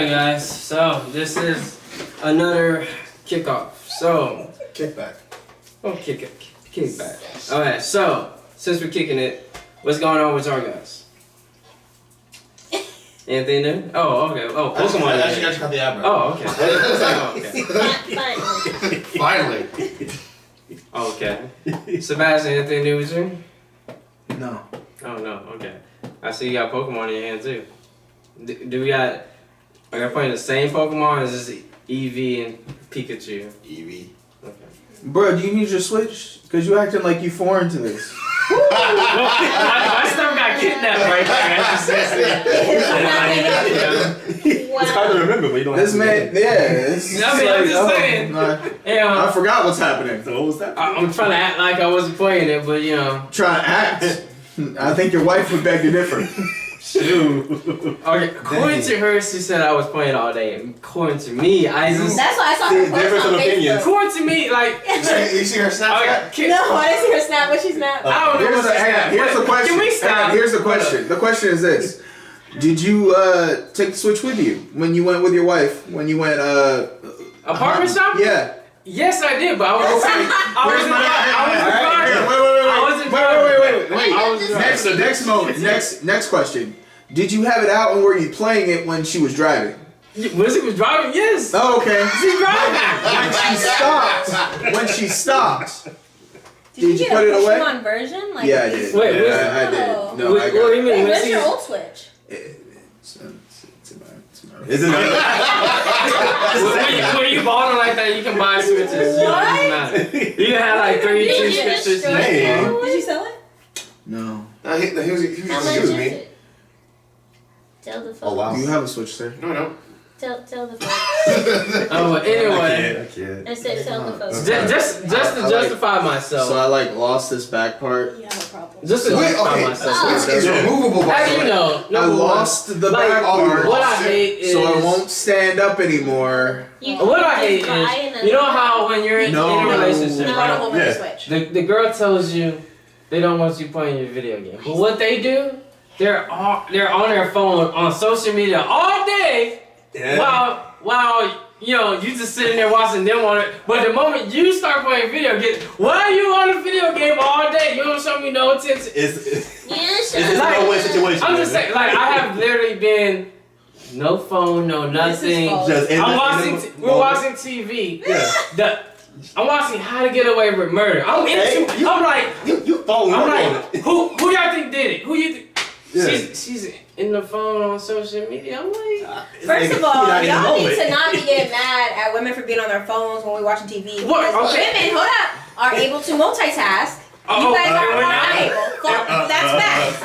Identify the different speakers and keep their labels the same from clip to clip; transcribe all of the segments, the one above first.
Speaker 1: Alright guys, so this is another kickoff. So
Speaker 2: Kickback.
Speaker 1: oh kickback. Alright, so since we're kicking it, what's going on with y'all guys? Anything new? Oh, okay. Oh, Pokemon.
Speaker 2: I just got the app.
Speaker 1: Oh, okay.
Speaker 2: Finally.
Speaker 1: Okay. Sebastian, anything new with you?
Speaker 2: No.
Speaker 1: Oh no, okay. I see you got Pokemon in your hand too. Do we got? Are you playing the same Pokemon? Or is this Eevee and Pikachu?
Speaker 2: Eevee.
Speaker 1: Okay.
Speaker 3: Bro, do you need your Switch? Because you acting like you foreign to this.
Speaker 1: My stuff got kidnapped right there.
Speaker 4: It's hard to remember, but you don't.
Speaker 3: This man, yeah.
Speaker 1: I'm just saying.
Speaker 3: I forgot what's happening.
Speaker 4: So what was that?
Speaker 1: I'm trying to act like I wasn't playing it, but you know.
Speaker 3: Trying to act. I think your wife would beg to differ.
Speaker 1: Okay, according to her, she said I was playing all day. According to me, I just.
Speaker 5: That's why I saw her post
Speaker 4: Difference
Speaker 5: on
Speaker 4: of opinions.
Speaker 5: Facebook.
Speaker 1: According to me, like.
Speaker 2: You see her Snapchat?
Speaker 1: Okay,
Speaker 5: No, I didn't see her snap, but she's not.
Speaker 1: I don't know.
Speaker 3: Here's the question.
Speaker 1: Can we stop?
Speaker 3: Here's the question. The question is this. Did you take the Switch with you when you went with your wife? When you went
Speaker 1: Apartment shopping?
Speaker 3: Yeah.
Speaker 1: Yes, I did, but I was.
Speaker 3: Wait. Next question. Did you have it out and were you playing it when she was driving?
Speaker 1: When she was driving, yes.
Speaker 3: Oh, okay.
Speaker 1: She's driving.
Speaker 3: When she stopped.
Speaker 5: Did you
Speaker 3: put
Speaker 5: get
Speaker 3: it
Speaker 5: a
Speaker 3: away?
Speaker 5: Pokemon version? Like
Speaker 3: Yeah, I did.
Speaker 1: Wait,
Speaker 3: Yeah, I did. No, I
Speaker 1: What do
Speaker 3: got
Speaker 1: you mean?
Speaker 5: Wait,
Speaker 1: When
Speaker 5: where's
Speaker 1: she-
Speaker 5: your old Switch?
Speaker 3: it's in my
Speaker 4: Isn't
Speaker 1: When you bought them like that, you can buy switches. You know, it doesn't matter. You can have like 32
Speaker 5: Did you
Speaker 1: switches.
Speaker 5: destroy
Speaker 4: Man.
Speaker 5: it? Did you sell it?
Speaker 3: No.
Speaker 2: He was
Speaker 6: How much
Speaker 2: excuse
Speaker 6: is
Speaker 2: me.
Speaker 6: it? Tell the folks.
Speaker 4: Oh wow.
Speaker 3: You have a Switch, sir.
Speaker 2: No, I don't.
Speaker 6: Tell the folks.
Speaker 1: Oh, but anyway,
Speaker 4: I can't.
Speaker 6: I said tell the folks.
Speaker 1: just to justify myself.
Speaker 3: So I lost this back part.
Speaker 5: You have a problem.
Speaker 1: Just to
Speaker 2: Wait,
Speaker 1: justify
Speaker 2: okay.
Speaker 1: myself.
Speaker 2: It's removable. by
Speaker 1: As
Speaker 2: the
Speaker 1: you
Speaker 2: way.
Speaker 1: know,
Speaker 3: I
Speaker 1: number one,
Speaker 3: lost the
Speaker 1: like,
Speaker 3: back part,
Speaker 1: what I hate is.
Speaker 3: so I won't stand up anymore.
Speaker 1: What I hate is, you know how when you're in a relationship,
Speaker 5: No,
Speaker 1: right?
Speaker 5: I don't want
Speaker 4: Yeah.
Speaker 5: the Switch.
Speaker 1: The girl tells you they don't want you playing your video game, but what they do, they're on their phone on social media all day, while you know you just sitting there watching them on it. But the moment you start playing video games, why are you on the video game all day? You don't show me no attention.
Speaker 4: It's
Speaker 6: Yes,
Speaker 4: a no-win situation.
Speaker 1: I'm just saying, like I have literally been no phone, no nothing.
Speaker 5: false.
Speaker 4: Just in
Speaker 1: I'm
Speaker 4: the-
Speaker 1: watching.
Speaker 4: in the
Speaker 1: We're
Speaker 4: moment.
Speaker 1: watching TV.
Speaker 4: Yeah.
Speaker 1: I'm watching How to Get Away with Murder. I'm
Speaker 4: Okay.
Speaker 1: into. I'm like.
Speaker 4: You phone.
Speaker 1: I'm like, who y'all think did it? Who you think?
Speaker 4: Yeah.
Speaker 1: She's in the phone on social media. I'm like,
Speaker 5: First of all, y'all need to not be getting mad at women for being on their phones when we're watching TV.
Speaker 1: What?
Speaker 5: Because
Speaker 1: Okay.
Speaker 5: women, hold up, are able to multitask. You guys are not able. That's facts.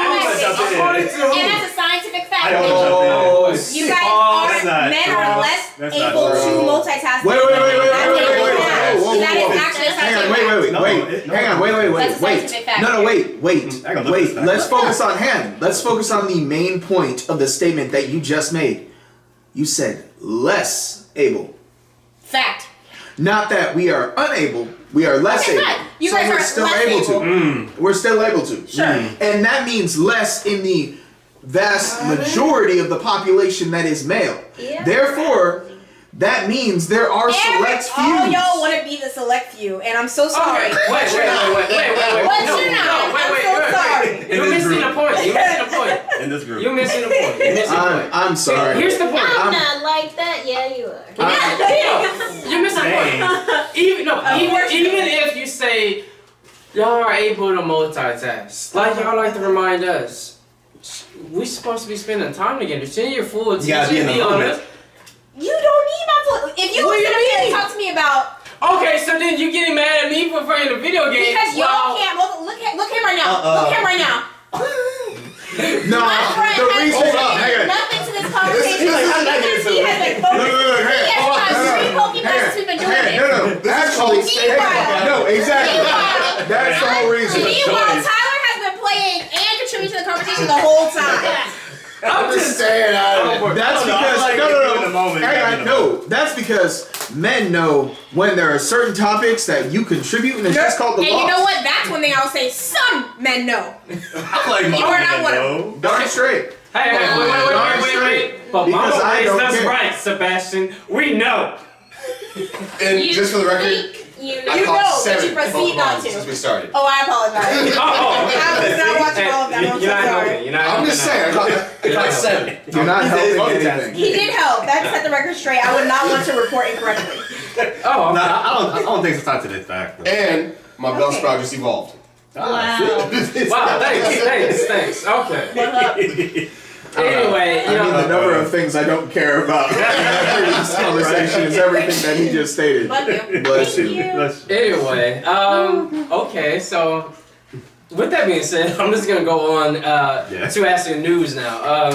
Speaker 5: And that's a scientific fact.
Speaker 4: I don't jump in.
Speaker 5: You guys are,
Speaker 4: That's not
Speaker 5: men
Speaker 4: true.
Speaker 5: are less
Speaker 4: That's not
Speaker 5: able
Speaker 4: true.
Speaker 5: to multitask.
Speaker 3: Wait.
Speaker 5: That is actually a
Speaker 3: Hang
Speaker 5: scientific
Speaker 3: on,
Speaker 5: fact.
Speaker 3: Hang on, wait.
Speaker 5: That's a scientific fact.
Speaker 3: No, wait.
Speaker 4: I gotta look this back.
Speaker 3: Let's focus on him. Let's focus on the main point of the statement that you just made. You said less able.
Speaker 5: Fact.
Speaker 3: Not that we are unable, we are less
Speaker 5: Okay,
Speaker 3: able.
Speaker 5: fine. You
Speaker 3: so
Speaker 5: guys
Speaker 3: we're
Speaker 5: are
Speaker 3: still
Speaker 5: less
Speaker 3: able
Speaker 5: able.
Speaker 3: to. We're still able to.
Speaker 5: Sure.
Speaker 3: And that means less in the vast majority of the population that is male.
Speaker 5: Yeah.
Speaker 3: Therefore, that means there are select few.
Speaker 5: All y'all want to be the select few, and I'm so sorry.
Speaker 1: wait.
Speaker 5: But you're not.
Speaker 1: Wait.
Speaker 5: I'm so sorry.
Speaker 1: You're missing the point. You're missing the point.
Speaker 4: In this group.
Speaker 1: You're missing the point. You're missing the point.
Speaker 3: I'm sorry.
Speaker 1: Here's the point.
Speaker 6: I'm not like that. Yeah, you are.
Speaker 1: You're missing the point. Even if you say y'all are able to multitask, like y'all like to remind us, we supposed to be spending time together. Send your full attention.
Speaker 4: You gotta be in the moment.
Speaker 5: You don't need my phone. If you
Speaker 1: What do
Speaker 5: sit
Speaker 1: you
Speaker 5: up here and
Speaker 1: mean?
Speaker 5: talk to me about
Speaker 1: Okay, so then you getting mad at me for playing a video game
Speaker 5: because y'all can't look him right now. Look him right now.
Speaker 3: No,
Speaker 5: My friend
Speaker 3: the
Speaker 5: has
Speaker 3: reason.
Speaker 5: contributed nothing to this conversation
Speaker 4: He's like, I'm not
Speaker 5: because
Speaker 4: getting
Speaker 5: he has been focused. He has tried 3 Pokemon since we've been doing this.
Speaker 3: No. Actually,
Speaker 5: Meanwhile-
Speaker 3: no, exactly. That's the whole reason.
Speaker 5: Meanwhile, Tyler has been playing and contributing to the conversation the whole time.
Speaker 2: I'm just staying out of it.
Speaker 3: That's
Speaker 4: I don't know, I
Speaker 3: because
Speaker 4: like it in the moment,
Speaker 3: Hang on, no. That's because men know when there are certain topics that you contribute, and it's just called the
Speaker 5: And
Speaker 3: law.
Speaker 5: you know what? That's one thing I would say some men know.
Speaker 4: I like
Speaker 5: You are not one of
Speaker 4: though.
Speaker 3: Darn straight.
Speaker 1: Hey, wait. But
Speaker 3: Because
Speaker 1: Mama
Speaker 3: I
Speaker 1: raised
Speaker 3: don't
Speaker 1: us
Speaker 3: care.
Speaker 1: right, Sebastian. We know.
Speaker 2: And
Speaker 6: You
Speaker 2: just for the record,
Speaker 6: think you know.
Speaker 2: I
Speaker 5: You
Speaker 2: caught
Speaker 5: know, but
Speaker 2: 7
Speaker 5: you proceed not to.
Speaker 2: since we started.
Speaker 5: Oh, I apologize.
Speaker 1: Oh,
Speaker 5: I was not watching all of that. I'm so
Speaker 1: You're not
Speaker 5: sorry.
Speaker 1: helping. You're not
Speaker 2: I'm
Speaker 1: helping
Speaker 2: just
Speaker 1: now.
Speaker 2: saying, I caught 7.
Speaker 3: You're not helping
Speaker 4: multitasking.
Speaker 3: anything.
Speaker 5: He did help. That set the record straight. I would not want to report incorrectly.
Speaker 1: Oh, okay.
Speaker 4: I don't think it's time to this fact.
Speaker 2: And my bell
Speaker 5: Okay.
Speaker 2: sprout just evolved.
Speaker 6: Wow.
Speaker 1: Wow, thanks. Okay.
Speaker 5: What up?
Speaker 1: Anyway, you
Speaker 3: I mean, the
Speaker 1: know,
Speaker 3: number of things I don't care about in this conversation is everything that he just stated.
Speaker 5: Love you.
Speaker 3: Bless
Speaker 6: Thank
Speaker 3: you.
Speaker 6: you.
Speaker 1: anyway, okay, so with that being said, I'm just gonna go on to asking news now.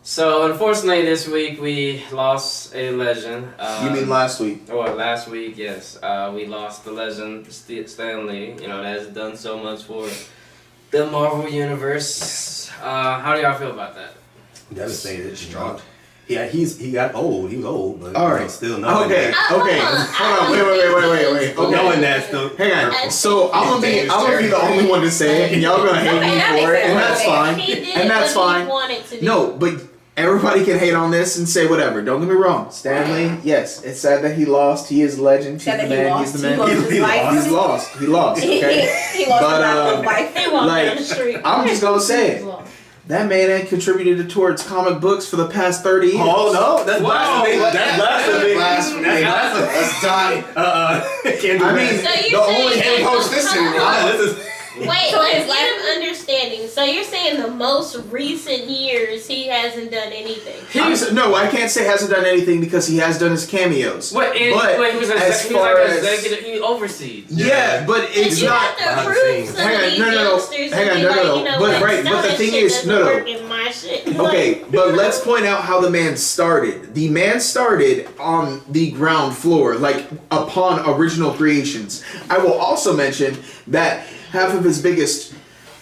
Speaker 1: So unfortunately this week we lost a legend.
Speaker 3: You mean last week?
Speaker 1: Well, last week, yes. We lost the legend, Stan Lee, that has done so much for the Marvel Universe. How do y'all feel about that?
Speaker 4: Devastated.
Speaker 2: Distraught.
Speaker 4: Yeah, he got old. He was old, but
Speaker 3: All right.
Speaker 4: still knowing
Speaker 3: Okay.
Speaker 4: that.
Speaker 3: Okay. Hold on. Wait. Okay.
Speaker 4: Knowing that still.
Speaker 3: Hang on. So I'm gonna be the only one to say it, and y'all gonna hate
Speaker 5: Okay,
Speaker 3: me
Speaker 5: that
Speaker 3: for
Speaker 5: makes
Speaker 3: it, and
Speaker 5: sense.
Speaker 3: that's fine.
Speaker 6: He did
Speaker 3: And that's
Speaker 6: what
Speaker 3: fine.
Speaker 6: he wanted to do.
Speaker 3: No, but everybody can hate on this and say whatever. Don't get me wrong. Stanley, yes, it's sad that he lost. He is a legend. He's
Speaker 5: Said
Speaker 3: the
Speaker 5: that he
Speaker 3: man.
Speaker 5: lost.
Speaker 3: He's the
Speaker 5: He
Speaker 3: man.
Speaker 5: lost his life.
Speaker 3: He's lost. He lost. Okay.
Speaker 5: He lost
Speaker 3: But,
Speaker 5: his wife.
Speaker 6: They walked
Speaker 3: Like,
Speaker 6: down the street.
Speaker 3: I'm just gonna say it. That man ain't contributed towards comic books for the past 30 years.
Speaker 4: Oh no, that's
Speaker 1: Whoa.
Speaker 4: blasphemy. That's blasphemy.
Speaker 2: Blasphemy. Let's die.
Speaker 4: Can't do
Speaker 3: I mean,
Speaker 6: So you're
Speaker 2: The only
Speaker 6: saying
Speaker 2: him host this anymore.
Speaker 4: that. This is
Speaker 6: Wait,
Speaker 5: So
Speaker 6: let's
Speaker 5: his
Speaker 6: get him understanding. So you're saying the most recent years he hasn't done anything.
Speaker 3: No, I can't say hasn't done anything because he has done his cameos.
Speaker 1: What? He was
Speaker 3: as
Speaker 1: he was
Speaker 3: far
Speaker 1: like
Speaker 3: as-
Speaker 1: an executive. He oversees.
Speaker 3: Yeah, but it's
Speaker 6: you
Speaker 3: not.
Speaker 6: have to
Speaker 4: behind the
Speaker 6: approve
Speaker 4: scenes.
Speaker 6: some
Speaker 3: Hang
Speaker 6: of
Speaker 3: on,
Speaker 6: these
Speaker 3: no.
Speaker 6: youngsters
Speaker 3: Hang
Speaker 6: and
Speaker 3: on,
Speaker 6: be
Speaker 3: no.
Speaker 6: like, you know
Speaker 3: But
Speaker 6: what?
Speaker 3: right,
Speaker 6: No,
Speaker 3: but the
Speaker 6: that
Speaker 3: thing
Speaker 6: shit
Speaker 3: is,
Speaker 6: doesn't
Speaker 3: no.
Speaker 6: work in my shit.
Speaker 3: Okay, but let's point out how the man started. The man started on the ground floor, like upon original creations. I will also mention that half of his biggest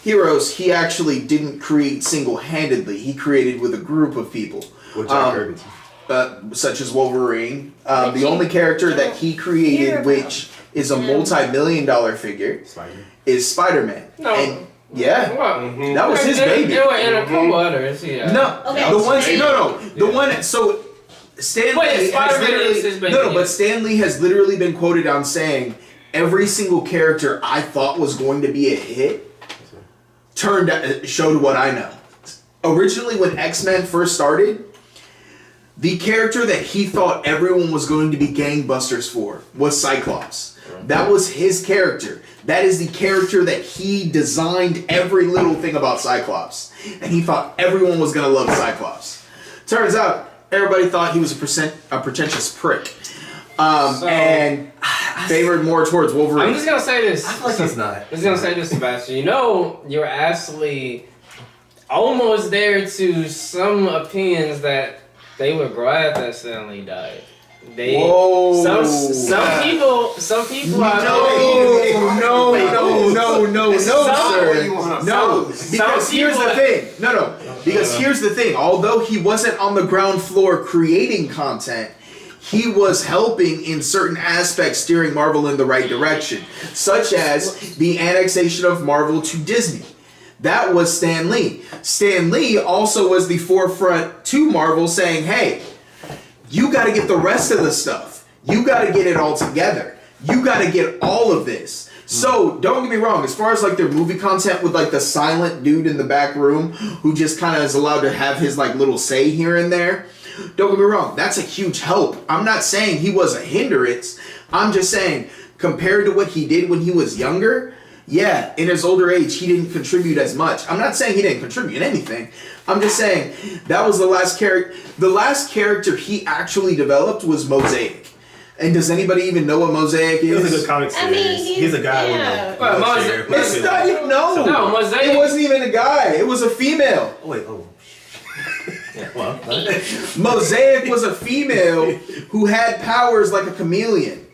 Speaker 3: heroes he actually didn't create single-handedly. He created with a group of people.
Speaker 4: with Jack Kirby.
Speaker 3: Such as Wolverine. The only character that he created, which is a multi-million-dollar figure,
Speaker 4: Spider-Man.
Speaker 3: is Spider-Man.
Speaker 1: No.
Speaker 3: And yeah,
Speaker 1: What?
Speaker 3: that was his baby.
Speaker 1: There were in a couple others. Yeah.
Speaker 3: No,
Speaker 5: Okay.
Speaker 3: the ones.
Speaker 2: baby.
Speaker 3: The one. So Stan
Speaker 1: Wait,
Speaker 3: Lee has
Speaker 1: Spider-Man
Speaker 3: literally
Speaker 1: is his baby,
Speaker 3: no,
Speaker 1: yeah.
Speaker 3: but Stan Lee has literally been quoted on saying every single character I thought was going to be a hit showed what I know. Originally, when X-Men first started, the character that he thought everyone was going to be gangbusters for was Cyclops. That was his character. That is the character that he designed every little thing about Cyclops. And he thought everyone was going to love Cyclops. Turns out, everybody thought he was a pretentious prick. And favored more towards Wolverine.
Speaker 1: I'm just gonna say this.
Speaker 4: I feel like he's not.
Speaker 1: I'm just gonna say this, Sebastian. You're actually almost there to some opinions that they were glad that Stanley died.
Speaker 3: Whoa.
Speaker 1: Some people out
Speaker 3: No, sir.
Speaker 2: you wanna
Speaker 3: No, because here's the thing. No. Because here's the thing. Although he wasn't on the ground floor creating content, he was helping in certain aspects steering Marvel in the right direction, such as the annexation of Marvel to Disney. That was Stan Lee. Stan Lee also was the forefront to Marvel saying, hey, you got to get the rest of the stuff. You got to get it all together. You got to get all of this. So, don't get me wrong, as far as like their movie content with like the silent dude in the back room who just kind of is allowed to have his like little say here and there, don't get me wrong, that's a huge help. I'm not saying he was a hindrance. I'm just saying, compared to what he did when he was younger, yeah, in his older age, he didn't contribute as much. I'm not saying he didn't contribute anything. I'm just saying that was the last character. The last character he actually developed was Mosaic. And does anybody even know what Mosaic
Speaker 4: It was a
Speaker 3: is?
Speaker 4: good comic
Speaker 6: I
Speaker 4: series.
Speaker 6: mean,
Speaker 4: he's a guy
Speaker 6: yeah.
Speaker 4: with
Speaker 1: Well,
Speaker 4: a
Speaker 1: Mosaic-
Speaker 4: wheelchair.
Speaker 3: It's not even
Speaker 1: No, Mosaic.
Speaker 3: It wasn't even a guy. It was a female.
Speaker 4: Oh, wait, oh. Yeah, well.
Speaker 3: Mosaic was a female who had powers like a chameleon.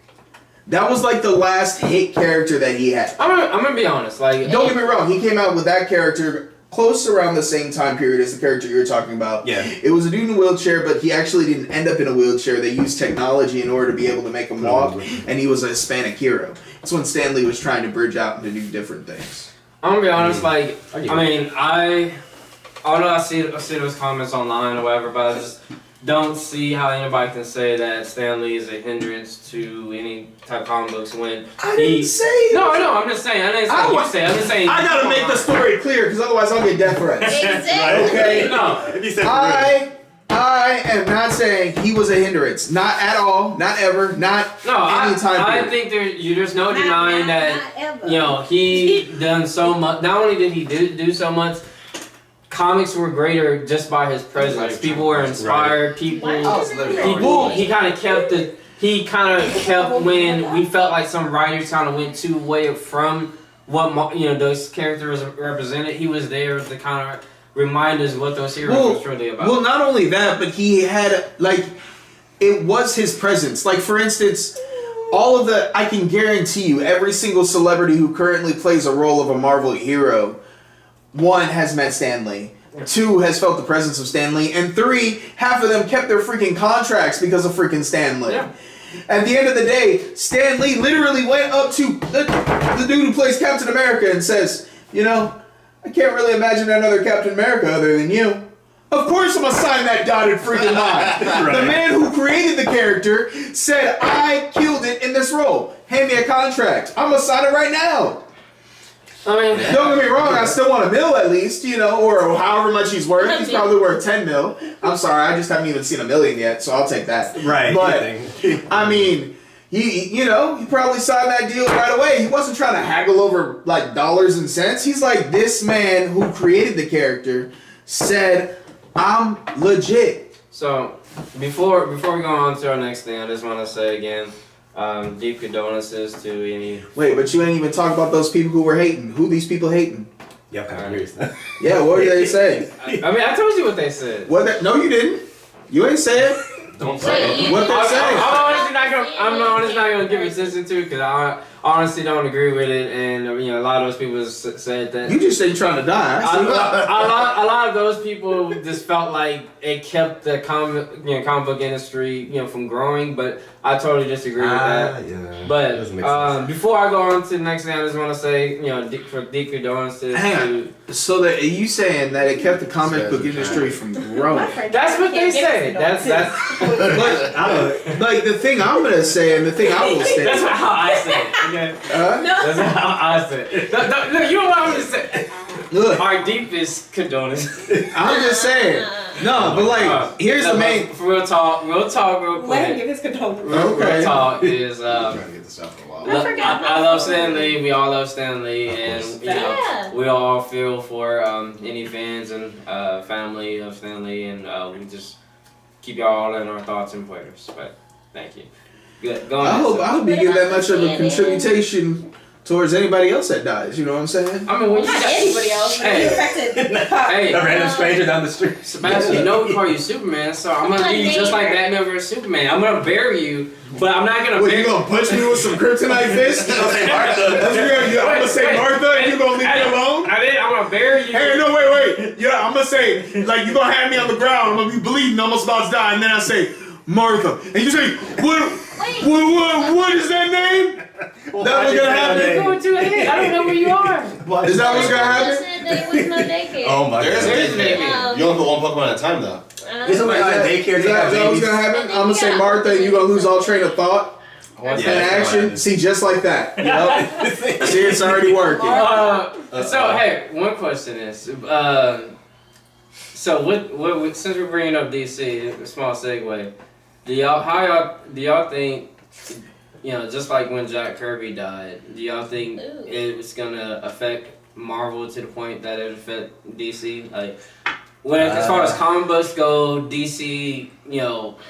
Speaker 3: That was like the last hit character that he had.
Speaker 1: I'm gonna be honest. Like,
Speaker 3: Don't get me wrong, he came out with that character close around the same time period as the character you were talking about.
Speaker 4: Yeah.
Speaker 3: It was a dude in a wheelchair, but he actually didn't end up in a wheelchair. They used technology in order to be able to make him walk, and he was a Hispanic hero. That's when Stan Lee was trying to bridge out and to do different things.
Speaker 1: I'm gonna be honest. Like, I mean, I although I see those comments online or whatever, but I just don't see how anybody can say that Stan Lee is a hindrance to any type of comic books when
Speaker 3: I didn't say.
Speaker 1: No, I'm just saying. I didn't say you say. I'm just saying.
Speaker 3: I gotta make the story clear because otherwise I'll get death threats.
Speaker 6: Exactly.
Speaker 3: Okay.
Speaker 1: No.
Speaker 4: If you said
Speaker 3: I am not saying he was a hindrance. Not at all. Not ever. Not any time.
Speaker 1: I think there's no denying that
Speaker 5: Not ever.
Speaker 1: you know he done so much. Not only did he do so much, comics were greater just by his presence. People were inspired. People. He kind of kept the. He kind of kept when we felt like some writers kind of went too away from what those characters represented. He was there to kind of remind us what those heroes were truly about.
Speaker 3: Well, not only that, but he had it was his presence. Like for instance, I can guarantee you, every single celebrity who currently plays a role of a Marvel hero, 1 has met Stan Lee. 2 has felt the presence of Stan Lee, and 3, half of them kept their freaking contracts because of freaking Stan Lee.
Speaker 1: Yeah.
Speaker 3: At the end of the day, Stan Lee literally went up to the dude who plays Captain America and says, I can't really imagine another Captain America other than you. Of course I'm gonna sign that dotted freaking line.
Speaker 4: Right.
Speaker 3: The man who created the character said, I killed it in this role. Hand me a contract. I'm gonna sign it right now.
Speaker 1: I mean,
Speaker 3: Don't get me wrong, I still want $1 million at least, or however much he's worth. He's probably worth $10 million. I'm sorry, I just haven't even seen $1 million yet, so I'll take that.
Speaker 4: Right.
Speaker 3: But I mean, he probably signed that deal right away. He wasn't trying to haggle over like dollars and cents. He's like, this man who created the character said, I'm legit.
Speaker 1: So before we go on to our next thing, I just want to say again, deep condolences to any.
Speaker 3: Wait, but you ain't even talk about those people who were hating. Who these people hating?
Speaker 4: Yeah, I'm kind of curious.
Speaker 3: Yeah, what did they say?
Speaker 1: I mean, I told you what they said.
Speaker 3: No, you didn't. You ain't say it.
Speaker 4: Don't say it.
Speaker 3: What they say?
Speaker 1: I'm honestly not gonna give attention to it because I honestly don't agree with it, and a lot of those people said that.
Speaker 3: You just ain't trying to die.
Speaker 1: A lot of those people just felt like it kept the comic book industry from growing, but I totally disagree with that.
Speaker 4: Yeah.
Speaker 1: But before I go on to the next thing, I just want to say for deep condolences.
Speaker 3: Hang on. So that you saying that it kept the comic book industry from growing?
Speaker 1: That's what they say. That's
Speaker 3: like the thing I'm gonna say and the thing I will say.
Speaker 1: That's how I say it. Okay. That's how I say it. No, you know what I'm gonna say.
Speaker 3: Look,
Speaker 1: Our deepest condolences.
Speaker 3: I'm just saying. No, but like, here's the main.
Speaker 1: Real talk, real quick.
Speaker 5: Let him give his condolences.
Speaker 3: Okay.
Speaker 1: Real talk is.
Speaker 2: I'm trying to get this out for a while.
Speaker 1: I love Stan Lee. We all love Stan Lee, and
Speaker 6: Yeah.
Speaker 1: we all feel for any fans and family of Stan Lee, and we just keep y'all in our thoughts and prayers. But thank you. Good. Go on.
Speaker 3: I hope you give that much of a contribution towards anybody else that dies. You know what I'm saying?
Speaker 1: I mean, when you
Speaker 5: Not anybody else, but
Speaker 1: Hey.
Speaker 5: he affected.
Speaker 1: Hey,
Speaker 4: A random stranger down the street.
Speaker 1: Sebastian, you know we call you Superman, so I'm gonna do you just like Batman versus Superman. I'm gonna bury you, but I'm not gonna
Speaker 3: What,
Speaker 1: bury
Speaker 3: you gonna punch me with some kryptonite fist?
Speaker 4: Don't say Martha.
Speaker 3: I'm gonna say Martha and you gonna leave me alone?
Speaker 1: I'm gonna bury you.
Speaker 3: Hey, no, wait. Yeah, I'm gonna say, like, you gonna have me on the ground, I'm gonna be bleeding, almost about to die, and then I say, Martha. And you say, what is that name? That was gonna happen?
Speaker 1: You're going too ahead. I don't know where you are.
Speaker 3: Is that what's gonna happen?
Speaker 6: Said there was no daycare.
Speaker 4: Oh my
Speaker 2: There's
Speaker 4: god.
Speaker 2: a daycare. You only put one Pokemon at a time, though.
Speaker 4: Is somebody on daycare?
Speaker 3: Is that what's gonna happen? I'm gonna say Martha and you gonna lose all train of thought
Speaker 1: What's
Speaker 3: in
Speaker 1: that?
Speaker 3: action. See, just like that. Yep. See, it's already working.
Speaker 1: So hey, one question is, so what since we're bringing up DC, a small segue, do y'all think, just like when Jack Kirby died, do y'all think it's gonna affect Marvel to the point that it affect DC? Like, as far as comic books go, DC,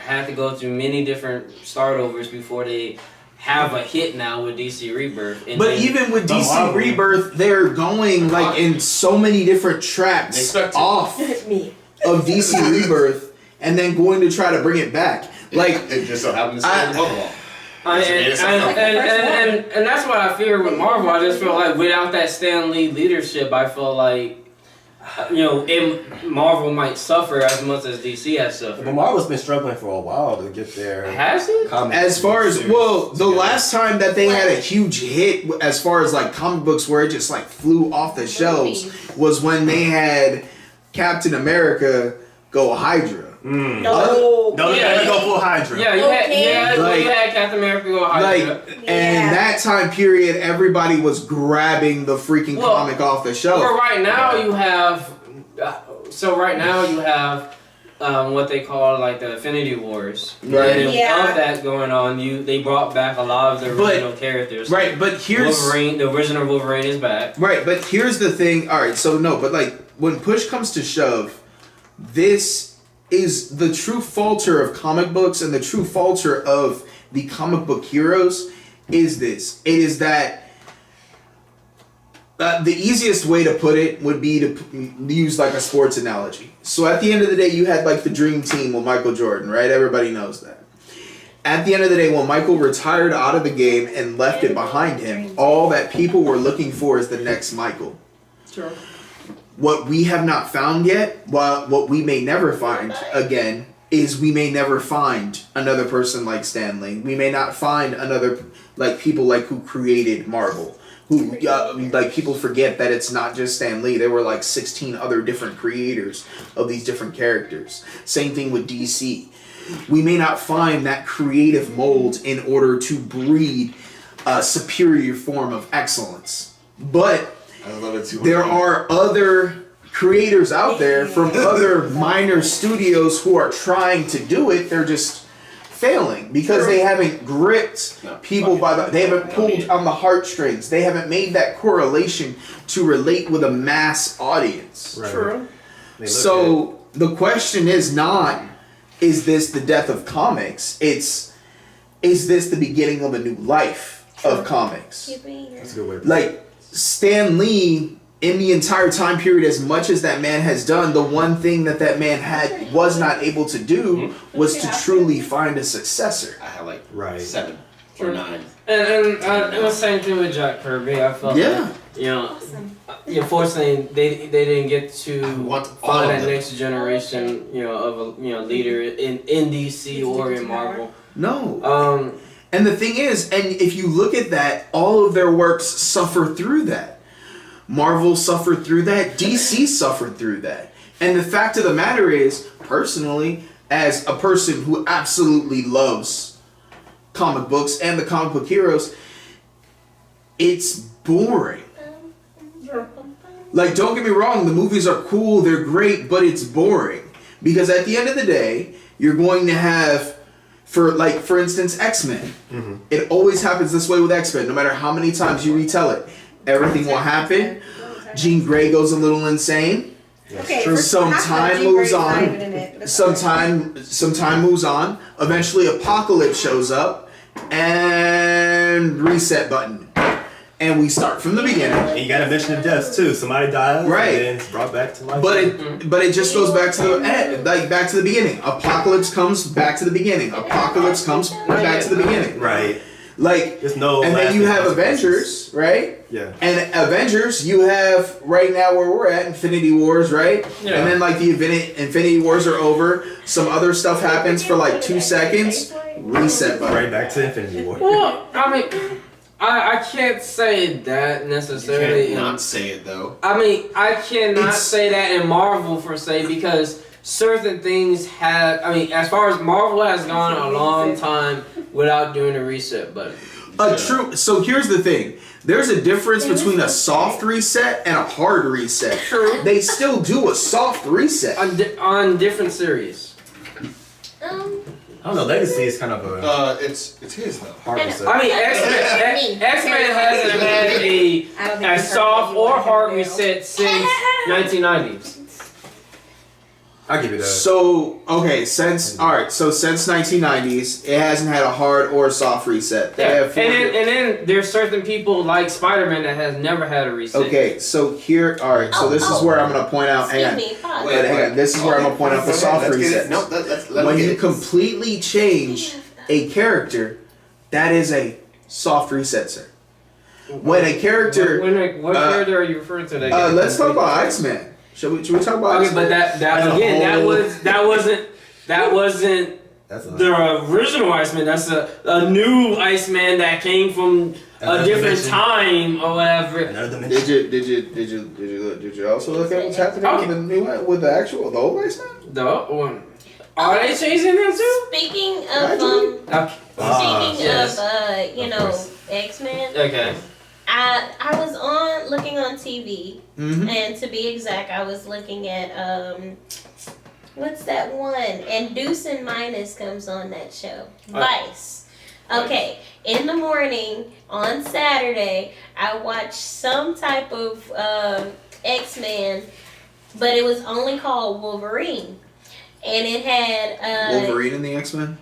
Speaker 1: had to go through many different startovers before they have a hit now with DC Rebirth. And
Speaker 3: But even with DC Rebirth, they're going like in so many different tracks off
Speaker 5: Me.
Speaker 3: of DC Rebirth and then going to try to bring it back. Like,
Speaker 2: It just so happens to stay in the Pokeball.
Speaker 1: And that's what I fear with Marvel. I just feel like without that Stan Lee leadership, I feel like Marvel might suffer as much as DC has suffered.
Speaker 4: But Marvel's been struggling for a while to get their
Speaker 1: Has it?
Speaker 4: comics.
Speaker 3: as far as, the last time that they had a huge hit as far as like comic books where it just like flew off the shelves was when they had Captain America go Hydra.
Speaker 5: No.
Speaker 4: Don't let me go full Hydra.
Speaker 1: Yeah, you had Captain America go Hydra.
Speaker 3: And that time period, everybody was grabbing the freaking comic off the shelf.
Speaker 1: Well, right now you have. What they call like the Infinity Wars.
Speaker 3: Right.
Speaker 1: And of that going on, they brought back a lot of the original characters.
Speaker 3: Right, but here's
Speaker 1: Wolverine. The original Wolverine is back.
Speaker 3: Right, but here's the thing. All right, so no, but like when push comes to shove, this is the true falter of comic books and the true falter of the comic book heroes. Is this? It is that. The easiest way to put it would be to use like a sports analogy. So at the end of the day, you had like the dream team with Michael Jordan, right? Everybody knows that. At the end of the day, when Michael retired out of the game and left it behind him, all that people were looking for is the next Michael.
Speaker 1: Sure.
Speaker 3: What we have not found yet, what we may never find again, is we may never find another person like Stan Lee. We may not find another like people like who created Marvel. Who like people forget that it's not just Stan Lee. There were like 16 other different creators of these different characters. Same thing with DC. We may not find that creative mold in order to breed a superior form of excellence. But there are other creators out there from other minor studios who are trying to do it. They're just failing because they haven't gripped people they haven't pulled on the heartstrings. They haven't made that correlation to relate with a mass audience.
Speaker 4: Right.
Speaker 1: True.
Speaker 3: So the question is not, is this the death of comics? Is this the beginning of a new life of comics?
Speaker 4: That's a good way to put it.
Speaker 3: Like Stan Lee, in the entire time period, as much as that man has done, the one thing that man was not able to do was to truly find a successor.
Speaker 2: I had like
Speaker 4: Right.
Speaker 2: 7 or 9.
Speaker 1: And the same thing with Jack Kirby. I felt like, unfortunately they didn't get to find that next generation, of a leader in DC or in Marvel.
Speaker 3: No. And the thing is, and if you look at that, all of their works suffer through that. Marvel suffered through that. DC suffered through that. And the fact of the matter is, personally, as a person who absolutely loves comic books and the comic book heroes, it's boring. Like, don't get me wrong, the movies are cool, they're great, but it's boring. Because at the end of the day, you're going to have, for instance, X-Men. Mm-hmm. It always happens this way with X-Men, no matter how many times you retell it. Everything will happen. Jean Grey goes a little insane.
Speaker 5: Okay,
Speaker 3: some time moves on. Some time moves on. Eventually, Apocalypse shows up, and reset button, and we start from the beginning.
Speaker 4: And you got a mention of deaths too. Somebody dies,
Speaker 3: right?
Speaker 4: And then it's brought back to life.
Speaker 3: But it just goes back to the end, like back to the beginning. Apocalypse comes back to the beginning. Apocalypse comes back to the beginning.
Speaker 4: Right.
Speaker 3: Like,
Speaker 4: there's no.
Speaker 3: And then you have Avengers, right?
Speaker 4: Yeah.
Speaker 3: And Avengers, you have right now where we're at, Infinity Wars, right? Yeah. And then like the Infinity Wars are over. Some other stuff happens for like 2 seconds. Reset button.
Speaker 4: Right back to Infinity War.
Speaker 1: Well, I mean, I can't say that necessarily.
Speaker 2: You can't not say it though.
Speaker 1: I mean, I cannot say that in Marvel per se because certain things have. I mean, as far as Marvel has gone a long time without doing a reset button.
Speaker 3: So here's the thing. There's a difference between a soft reset and a hard reset.
Speaker 1: True.
Speaker 3: They still do a soft reset
Speaker 1: on different series.
Speaker 4: I don't know. Legacy is kind of a.
Speaker 2: It's his though.
Speaker 4: Hard reset.
Speaker 1: I mean, X-Men hasn't had a soft or hard reset since 1990s.
Speaker 4: I'll give you that.
Speaker 3: So, okay, since 1990s, it hasn't had a hard or soft reset.
Speaker 1: And then there's certain people like Spider-Man that has never had a reset.
Speaker 3: Okay, so here, alright, so this is where I'm going to point out, hang on, this is where I'm going to point out the soft reset. When you completely change a character, that is a soft reset, sir. When a character...
Speaker 1: What character are you referring to?
Speaker 3: Let's talk about X-Men. Should we talk about?
Speaker 1: Okay, but that wasn't the original Iceman. That's a new Iceman that came from a different time or whatever.
Speaker 4: Another dimension.
Speaker 3: Did you also look at what's happening with the new one, with the old Iceman?
Speaker 1: The one. Are they changing them too?
Speaker 6: Speaking of X-Men.
Speaker 1: Okay.
Speaker 6: I was looking on TV,
Speaker 3: Mm-hmm.
Speaker 6: and to be exact, I was looking at what's that one? And Deuce and Minus comes on that show. Vice. Okay, in the morning on Saturday, I watched some type of X-Men, but it was only called Wolverine. And it had
Speaker 3: Wolverine and the X-Men?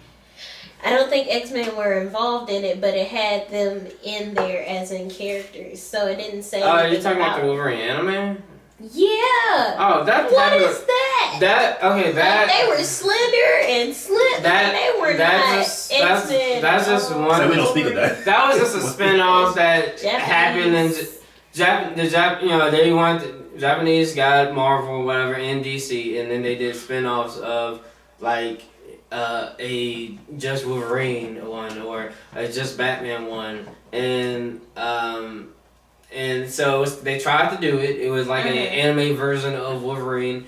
Speaker 6: I don't think X-Men were involved in it, but it had them in there as in characters, so it didn't say.
Speaker 1: Oh, you're talking about the Wolverine anime?
Speaker 6: Yeah.
Speaker 1: Oh, that.
Speaker 6: What is that?
Speaker 1: That okay. That
Speaker 6: they were slender and slim. They were not X-Men.
Speaker 1: That's just one.
Speaker 4: So we don't speak of that.
Speaker 1: That was just a spin-off that happened in they want the Japanese got Marvel whatever in DC, and then they did spin-offs of like a just Wolverine one or a just Batman one, and so they tried to do it. It was like an anime version of Wolverine.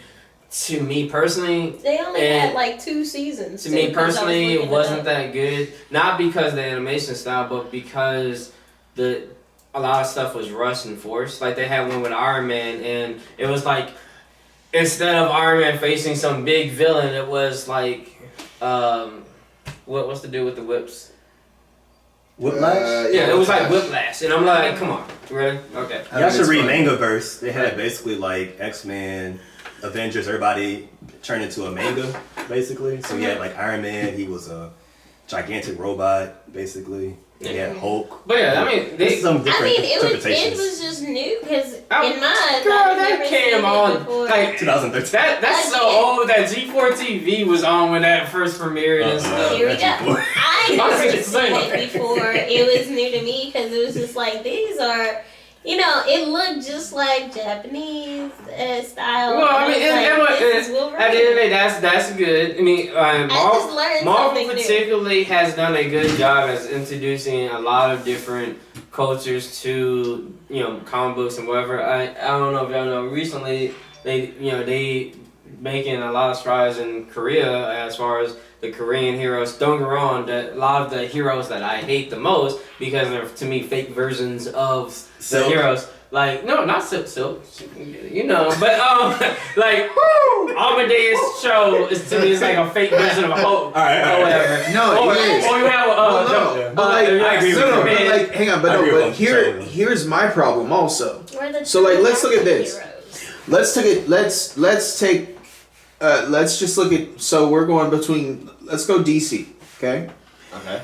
Speaker 1: To me personally,
Speaker 6: they only had like 2 seasons.
Speaker 1: To me personally, it wasn't that good. Not because of the animation style, but because a lot of stuff was rushed and forced. Like they had one with Iron Man, and it was like instead of Iron Man facing some big villain, it was like what's to do with the whips?
Speaker 4: Whiplash?
Speaker 1: Yeah, it was like Whiplash, and I'm like, come on, really? Okay.
Speaker 4: Y'all should read Mangaverse. They had basically like X-Men, Avengers, everybody turned into a manga, basically. So you had like Iron Man, he was a gigantic robot, basically. You had Hulk.
Speaker 1: But yeah, I mean,
Speaker 4: some different
Speaker 6: it was just new because in my
Speaker 1: that came on like
Speaker 4: 2013.
Speaker 1: That's so old that G4 TV was on when that first premiered and stuff.
Speaker 6: Here we go. I never seen it before. It was new to me because it was just like these are. It looked just like Japanese style.
Speaker 1: Well, I mean, at the end of the day, that's good. I mean, Marvel particularly has done a good job as introducing a lot of different cultures to comic books and whatever. I don't know if y'all know. Recently, they making a lot of strides in Korea as far as the Korean heroes. Don't get me wrong, that a lot of the heroes that I hate the most because they're to me fake versions of the heroes. Like not Silk, but like Amadeus Cho is to me is like a fake version of Hulk or whatever.
Speaker 3: No, it is.
Speaker 1: Or you have
Speaker 4: I agree with you.
Speaker 3: But like, hang on, but here's my problem also. So like, let's look at this. Let's just look at. So we're going between. Let's go DC. Okay.
Speaker 2: Okay.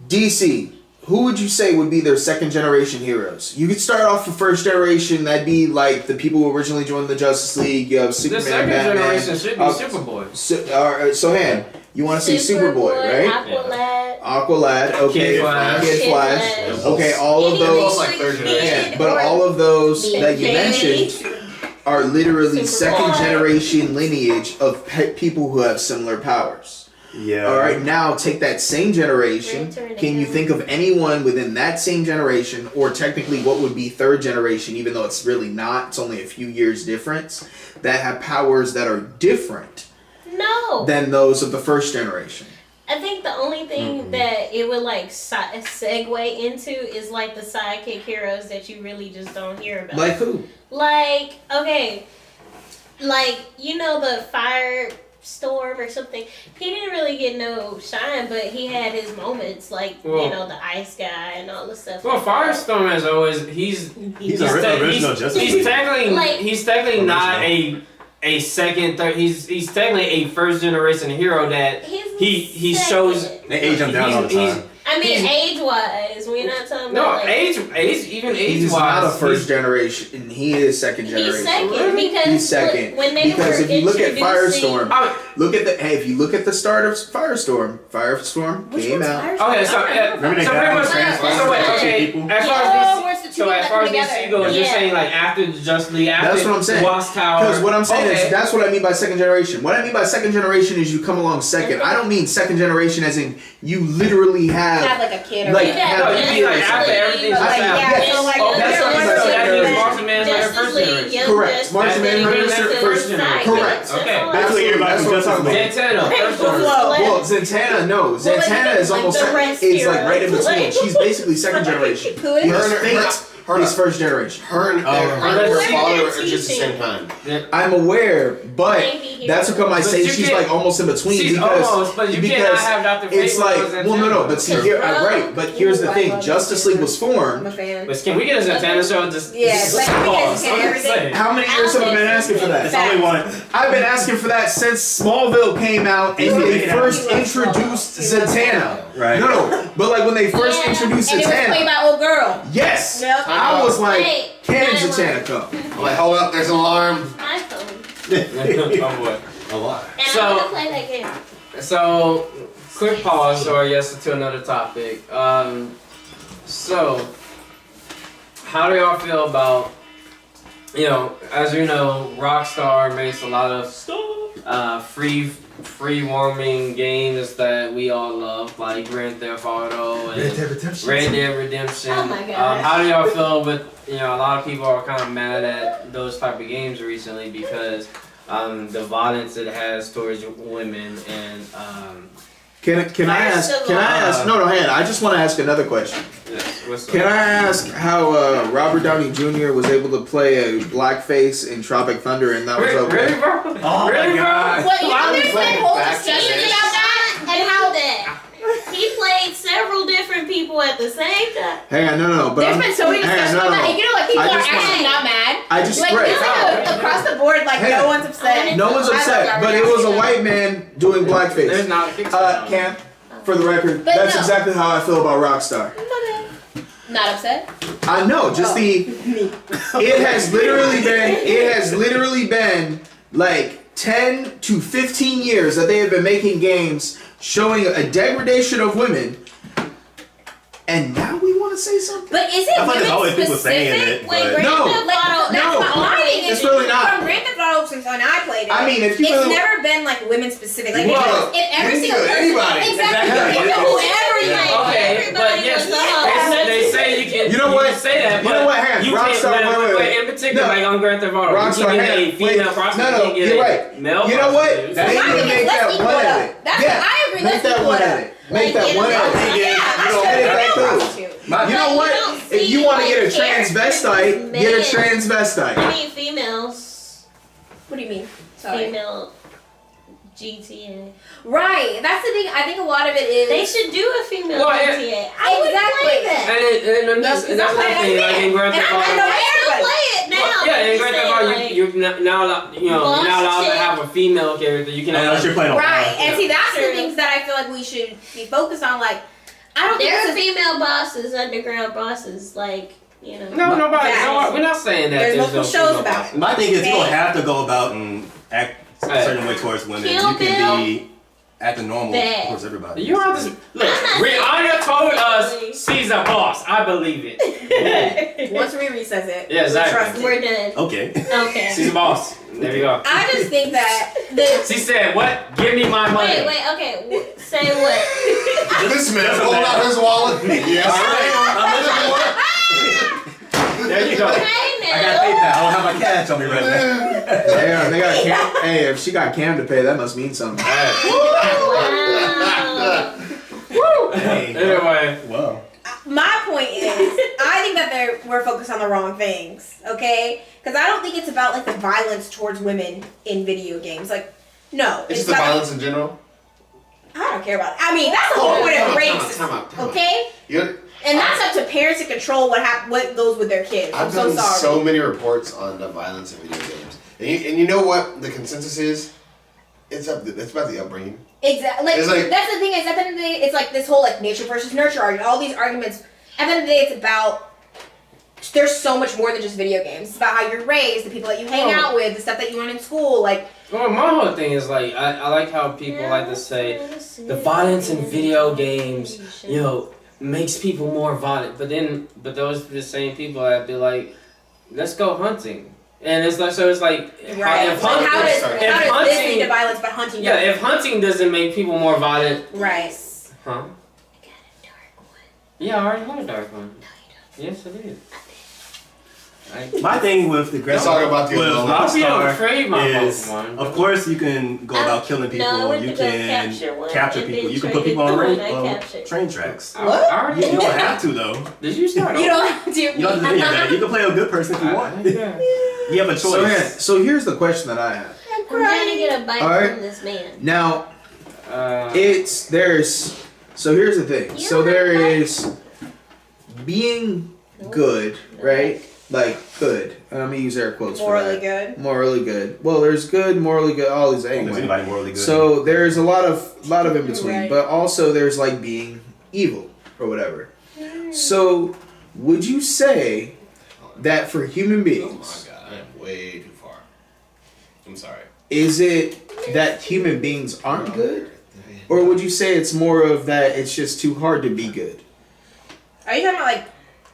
Speaker 3: DC. Who would you say would be their second generation heroes? You could start off with first generation. That'd be like the people who originally joined the Justice League. You have Superman,
Speaker 1: the second
Speaker 3: Batman.
Speaker 1: generation should be Superboy.
Speaker 3: Sohan, you want to say Superboy, right? Aqualad. Okay. Kid Flash. Okay. All of those.
Speaker 2: Like third generation.
Speaker 3: Yeah, but all of those that you mentioned are literally second generation lineage of people who have similar powers.
Speaker 4: Yeah.
Speaker 3: All right. Now take that same generation. Can you think of anyone within that same generation, or technically what would be third generation, even though it's really not? It's only a few years difference, that have powers that are different than those of the first generation.
Speaker 6: I think the only thing that it would like segue into is like the sidekick heroes that you really just don't hear about.
Speaker 3: Like who?
Speaker 6: Like, okay, like the Firestorm or something. He didn't really get no shine, but he had his moments, like the Ice Guy and all the stuff.
Speaker 1: Well, Firestorm has always he's
Speaker 4: original Justice League.
Speaker 1: He's technically not a second, third. He's technically a first generation hero that he shows.
Speaker 4: They age him down all the time.
Speaker 6: I mean, age-wise, we're not talking
Speaker 1: No,
Speaker 6: about
Speaker 1: age-wise.
Speaker 3: He's not a first generation. He is second generation.
Speaker 6: He's second because
Speaker 3: he's second. Because if you look at Firestorm, if you look at the start of Firestorm came out.
Speaker 1: Okay, so
Speaker 4: remember they got
Speaker 1: as far as So
Speaker 5: people
Speaker 1: as
Speaker 5: that
Speaker 1: far
Speaker 5: come
Speaker 1: as
Speaker 5: together.
Speaker 1: DC goes, you're
Speaker 6: Yeah.
Speaker 1: saying like after the Justice League, after
Speaker 3: That's what I'm saying.
Speaker 1: Watch Tower.
Speaker 3: Because what I'm saying
Speaker 1: Okay.
Speaker 3: is that's what I mean by second generation. What I mean by second generation is you come along second. I don't mean second generation as in you literally
Speaker 5: Have
Speaker 3: have.
Speaker 5: like a kid or
Speaker 3: Like,
Speaker 5: whatever.
Speaker 6: Yeah,
Speaker 1: No, you mean like after everything's
Speaker 5: Like,
Speaker 1: just
Speaker 5: yeah,
Speaker 1: happened.
Speaker 5: so like,
Speaker 1: Oh, that's
Speaker 5: you're
Speaker 1: what I'm
Speaker 5: one
Speaker 1: saying. So that
Speaker 5: second
Speaker 1: means
Speaker 5: generation.
Speaker 1: Martian Manhunter
Speaker 6: Justice
Speaker 1: first
Speaker 6: League,
Speaker 1: generation.
Speaker 6: Young
Speaker 3: Correct.
Speaker 6: Justice,
Speaker 3: Martian
Speaker 6: and then
Speaker 3: Manhunter
Speaker 6: Justice
Speaker 3: first
Speaker 6: League
Speaker 3: generation.
Speaker 6: side.
Speaker 3: Correct.
Speaker 6: That's
Speaker 1: Okay.
Speaker 6: all.
Speaker 4: That's what you're about
Speaker 3: That's
Speaker 4: to
Speaker 3: what I'm
Speaker 4: Justice
Speaker 3: talking
Speaker 4: League.
Speaker 1: Santana, first
Speaker 5: Well,
Speaker 1: generation.
Speaker 3: Well, Zatanna, no. Zatanna is
Speaker 6: like
Speaker 3: almost
Speaker 6: the rest
Speaker 3: is like
Speaker 6: heroes.
Speaker 3: right in between. She's basically second generation.
Speaker 5: Who is?
Speaker 3: Because
Speaker 2: Her-
Speaker 3: Fate
Speaker 2: her-
Speaker 3: is first generation.
Speaker 2: Her and,
Speaker 4: Oh.
Speaker 2: her and her
Speaker 6: Like,
Speaker 2: father
Speaker 6: they're
Speaker 2: are just the
Speaker 6: teaching.
Speaker 2: same time.
Speaker 3: I'm aware, but
Speaker 6: Maybe
Speaker 3: that's how come I
Speaker 1: But
Speaker 3: say
Speaker 1: you
Speaker 3: she's
Speaker 1: can't-
Speaker 3: like almost in between
Speaker 1: She's
Speaker 3: because
Speaker 1: almost, but you cannot have Dr. Fate
Speaker 3: it's
Speaker 1: when
Speaker 3: like
Speaker 1: it was
Speaker 3: well no but see here
Speaker 6: Bro.
Speaker 3: right but here's the
Speaker 5: Ooh, I
Speaker 3: thing
Speaker 5: love
Speaker 3: Justice
Speaker 5: Zatanna.
Speaker 3: League was
Speaker 5: I'm a
Speaker 3: formed.
Speaker 5: fan.
Speaker 1: But can we get a Zatanna show? Just
Speaker 5: Yeah,
Speaker 1: just
Speaker 5: like,
Speaker 1: pause.
Speaker 5: because you
Speaker 1: I'm
Speaker 5: can
Speaker 1: just
Speaker 5: everything.
Speaker 1: saying.
Speaker 3: How many years have I been asking for
Speaker 4: It's
Speaker 3: that?
Speaker 4: only one.
Speaker 3: I've been asking for that since Smallville came out and
Speaker 4: Ooh,
Speaker 3: they
Speaker 4: make it
Speaker 3: first
Speaker 5: happen. He loves
Speaker 3: introduced
Speaker 5: Smallville. He loves
Speaker 3: Zatanna.
Speaker 4: Right.
Speaker 3: No, but like when they first
Speaker 6: Yeah.
Speaker 3: introduced
Speaker 5: And it was played
Speaker 3: Zatanna,
Speaker 5: by old girl.
Speaker 3: yes,
Speaker 5: Yep.
Speaker 3: I was like,
Speaker 6: Wait,
Speaker 3: can
Speaker 6: I
Speaker 3: Zatanna come?
Speaker 2: I'm like, hold up, there's an alarm.
Speaker 6: iPhone.
Speaker 1: Oh boy.
Speaker 4: A lot.
Speaker 6: And
Speaker 1: So-
Speaker 6: I'm gonna play that game.
Speaker 1: So, quick pause or yes to another topic. So, how do y'all feel about, as you know, Rockstar makes a lot of free roaming games that we all love, like Grand Theft Auto and Red Dead Redemption.
Speaker 6: Oh my gosh.
Speaker 1: How do y'all feel with, a lot of people are kind of mad at those type of games recently because the violence it has towards women and
Speaker 3: Can I ask? No, hang on. I just want to ask another question.
Speaker 1: yes, what's
Speaker 3: Can I ask how Robert Downey Jr. was able to play a blackface in Tropic Thunder and that was okay?
Speaker 1: Really, bro?
Speaker 4: Oh my
Speaker 1: Really, bro?
Speaker 4: God.
Speaker 5: What, you
Speaker 2: Why
Speaker 5: know,
Speaker 2: was
Speaker 5: there's
Speaker 2: like
Speaker 5: been whole
Speaker 2: back
Speaker 5: discussions
Speaker 2: then?
Speaker 5: about that and how
Speaker 6: that he played several different people at the same time.
Speaker 3: Hang on, no. But
Speaker 5: there's
Speaker 3: I'm-
Speaker 5: been so many
Speaker 3: hang on,
Speaker 5: discussions about that. And you know, like people
Speaker 3: I
Speaker 5: are
Speaker 3: just wanna-
Speaker 5: actually not mad.
Speaker 3: I just
Speaker 5: Like,
Speaker 3: right.
Speaker 5: it's like across the board, like
Speaker 3: Hey.
Speaker 5: no one's upset.
Speaker 3: No one's
Speaker 5: I love
Speaker 3: upset,
Speaker 5: Robert
Speaker 3: but it
Speaker 5: Downey
Speaker 3: was a
Speaker 5: Jr.
Speaker 3: white man doing blackface.
Speaker 1: There's not a Kickstarter.
Speaker 3: Cam, for the record,
Speaker 5: But
Speaker 3: that's
Speaker 5: no.
Speaker 3: exactly how I feel about Rockstar.
Speaker 5: Not upset.
Speaker 3: I know, just it has literally been like 10 to 15 years that they have been making games showing a degradation of women. And now we want to say something?
Speaker 5: But is it
Speaker 4: I thought there's
Speaker 5: women
Speaker 4: always people
Speaker 5: specific?
Speaker 4: saying it,
Speaker 6: Wait,
Speaker 4: but
Speaker 6: Grand
Speaker 3: No.
Speaker 6: Theft
Speaker 5: Like,
Speaker 6: Auto.
Speaker 5: that's
Speaker 3: No.
Speaker 5: what my thing is.
Speaker 3: It's really not.
Speaker 5: From Grand Theft Auto since when I played it.
Speaker 3: I mean, if you
Speaker 5: it's
Speaker 3: really-
Speaker 5: never been like women specific. Like
Speaker 3: Well,
Speaker 5: if every
Speaker 2: you
Speaker 5: single
Speaker 2: could,
Speaker 5: person,
Speaker 2: anybody.
Speaker 5: exactly,
Speaker 4: Exactly.
Speaker 5: whoever you
Speaker 6: Yeah.
Speaker 5: like.
Speaker 1: Okay, but
Speaker 6: Everybody
Speaker 1: yes,
Speaker 6: was a hoe.
Speaker 1: they say you can.
Speaker 3: You know what?
Speaker 1: can say that,
Speaker 3: You
Speaker 1: but
Speaker 3: know what? Hang on.
Speaker 1: you
Speaker 3: Rockstar,
Speaker 1: can't.
Speaker 3: wait.
Speaker 1: In particular,
Speaker 3: No.
Speaker 1: like on Grand Theft Auto,
Speaker 3: Rockstar,
Speaker 1: you can get
Speaker 3: hang
Speaker 1: a
Speaker 3: on.
Speaker 1: female
Speaker 3: Wait.
Speaker 1: prostitute.
Speaker 3: No,
Speaker 1: you can get
Speaker 3: you're
Speaker 1: a
Speaker 3: right.
Speaker 1: male
Speaker 3: You know what?
Speaker 1: prostitute.
Speaker 3: They
Speaker 5: My
Speaker 3: need
Speaker 5: thing
Speaker 3: to
Speaker 5: is,
Speaker 3: make
Speaker 5: let's
Speaker 3: that
Speaker 5: equal
Speaker 3: one
Speaker 5: it up.
Speaker 3: edit.
Speaker 5: That's
Speaker 3: Yeah,
Speaker 5: what I agree.
Speaker 3: make
Speaker 5: Let's
Speaker 3: that
Speaker 5: equal
Speaker 3: one
Speaker 5: it up.
Speaker 3: edit. Make that
Speaker 6: Like,
Speaker 3: one
Speaker 6: you know,
Speaker 3: edit.
Speaker 4: thing is,
Speaker 5: Yeah,
Speaker 4: you
Speaker 5: I
Speaker 4: don't-
Speaker 5: should
Speaker 3: edit
Speaker 5: have
Speaker 3: that
Speaker 5: been
Speaker 3: too.
Speaker 5: prostitute.
Speaker 3: You know
Speaker 6: But you
Speaker 3: what?
Speaker 6: don't
Speaker 3: If you
Speaker 6: see,
Speaker 3: want to get a
Speaker 6: like,
Speaker 3: transvestite, get a
Speaker 6: men.
Speaker 3: transvestite.
Speaker 6: I mean, females.
Speaker 5: What do you mean? Sorry.
Speaker 6: Female GTA.
Speaker 5: Right. That's the thing. I think a lot of it is.
Speaker 6: They should do a female
Speaker 1: Well, yeah.
Speaker 6: GTA. I would
Speaker 5: Exactly.
Speaker 6: play that.
Speaker 1: And that's
Speaker 5: Because
Speaker 1: another
Speaker 5: I'm
Speaker 1: thing, like in Grand
Speaker 5: and
Speaker 1: Theft
Speaker 5: I'm
Speaker 1: Auto.
Speaker 5: like, no,
Speaker 6: I still
Speaker 5: everybody.
Speaker 6: play it now.
Speaker 1: Well, yeah, in Grand Theft Auto, you're now allowed, you're not allowed to
Speaker 6: Bullshit.
Speaker 1: have a female character. You can
Speaker 4: unless
Speaker 1: have.
Speaker 4: you're playing on
Speaker 5: Right.
Speaker 4: fire.
Speaker 5: And see, that's the
Speaker 6: True.
Speaker 5: things that I feel like we should be focused on. Like, I don't think
Speaker 6: There are
Speaker 5: this is.
Speaker 6: female bosses, underground bosses, like, you know.
Speaker 1: No, nobody.
Speaker 5: Yeah.
Speaker 1: No, we're not saying that.
Speaker 5: There's
Speaker 1: no
Speaker 5: multiple shows
Speaker 1: female
Speaker 5: about
Speaker 1: boss.
Speaker 5: it.
Speaker 4: My thing is, you don't
Speaker 5: Okay.
Speaker 4: have to go about and act a
Speaker 1: Hey.
Speaker 4: certain way towards women.
Speaker 6: Kill
Speaker 4: You can
Speaker 6: Bill.
Speaker 4: be acting normal
Speaker 6: Bad.
Speaker 4: towards everybody.
Speaker 1: You have to look.
Speaker 6: I'm not
Speaker 1: Rihanna told us
Speaker 6: saying-
Speaker 1: she's a boss. I believe it.
Speaker 5: Once Riri says it,
Speaker 1: Yeah, exactly.
Speaker 5: we trust it.
Speaker 6: We're done.
Speaker 4: Okay.
Speaker 6: Okay.
Speaker 1: She's a boss. There you go.
Speaker 5: I just think that the
Speaker 1: She said, "What? Give me my money."
Speaker 6: Wait, okay. Say what?
Speaker 2: This man pulled out his wallet. Yes,
Speaker 1: There you go.
Speaker 6: Hey
Speaker 4: I got
Speaker 6: now.
Speaker 4: PayPal. I don't have my cash on me right now.
Speaker 3: Damn, they got Cam. Hey, if she got Cam to pay, that must mean something.
Speaker 6: Wow.
Speaker 4: Hey.
Speaker 1: Anyway,
Speaker 4: Wow.
Speaker 5: my point is, I think that we're focused on the wrong things. Okay, because I don't think it's about like the violence towards women in video games. Like, no,
Speaker 2: It's just the
Speaker 5: about,
Speaker 2: violence in general.
Speaker 5: I don't care about it. I mean, that's the whole point of race.
Speaker 2: Time out.
Speaker 5: Okay,
Speaker 2: You're,
Speaker 5: and that's up to parents to control what goes with their kids. I'm
Speaker 2: I've
Speaker 5: so
Speaker 2: done
Speaker 5: sorry.
Speaker 2: so many reports on the violence in video games, and you know what the consensus is? It's about the upbringing.
Speaker 5: Exactly. Like,
Speaker 2: It's like-
Speaker 5: that's the thing is, at the end of the day, it's like this whole like nature versus nurture argument. All these arguments. At the end of the day, it's about. There's so much more than just video games. It's about how you're raised, the people that you hang out with, the stuff that you learn in school. Like,
Speaker 1: well, my whole thing is like I like how people like to say the violence in video games, makes people more violent. But those are the same people that be like, let's go hunting. And it's like, so it's like,
Speaker 5: Right.
Speaker 1: if
Speaker 5: Like, how does
Speaker 1: hunting,
Speaker 5: this lead to violence, but hunting
Speaker 1: yeah,
Speaker 5: doesn't?
Speaker 1: if hunting doesn't make people more violent,
Speaker 5: Right.
Speaker 1: huh?
Speaker 6: I got a dark one.
Speaker 1: Yeah, I already had a dark one.
Speaker 6: No, you
Speaker 1: Yes, I did.
Speaker 4: My thing with the
Speaker 2: Let's talk about the
Speaker 4: with
Speaker 2: Alola.
Speaker 1: I'll be able to
Speaker 4: Rockstar
Speaker 1: trade my
Speaker 4: is,
Speaker 1: Pokemon.
Speaker 4: of course, you can go about killing people.
Speaker 6: No, I went
Speaker 4: You
Speaker 6: to go
Speaker 4: can
Speaker 6: capture one
Speaker 4: capture
Speaker 6: and
Speaker 4: people.
Speaker 6: then
Speaker 4: You can put
Speaker 6: traded
Speaker 4: people on
Speaker 6: the one I
Speaker 4: rain,
Speaker 6: captured.
Speaker 4: train tracks.
Speaker 1: I already
Speaker 4: You don't have to though.
Speaker 1: Did you start?
Speaker 5: You don't have to.
Speaker 4: You don't have to do any of that. You can play a good person if you want.
Speaker 1: Yeah.
Speaker 4: You have a choice.
Speaker 3: So, so here's the question that I have.
Speaker 6: I'm trying to get a bite
Speaker 3: Alright.
Speaker 6: from this man.
Speaker 3: Now,
Speaker 1: It's
Speaker 3: so here's the thing.
Speaker 6: You
Speaker 3: So
Speaker 6: don't
Speaker 3: there
Speaker 6: have
Speaker 3: is being good, right? Like good. And I'm gonna use air quotes
Speaker 5: Morally
Speaker 3: for that.
Speaker 5: good.
Speaker 3: Morally good. Well, there's good, morally good, all these
Speaker 4: Is
Speaker 3: anyway.
Speaker 4: anybody morally good?
Speaker 3: So there's a lot of in between,
Speaker 5: Right.
Speaker 3: but also there's like being evil or whatever. So would you say that for human
Speaker 2: Oh
Speaker 3: beings,
Speaker 2: my god, I am way too far. I'm sorry.
Speaker 3: is it that human beings aren't good? Or would you say it's more of that it's just too hard to be good?
Speaker 5: Are you talking about like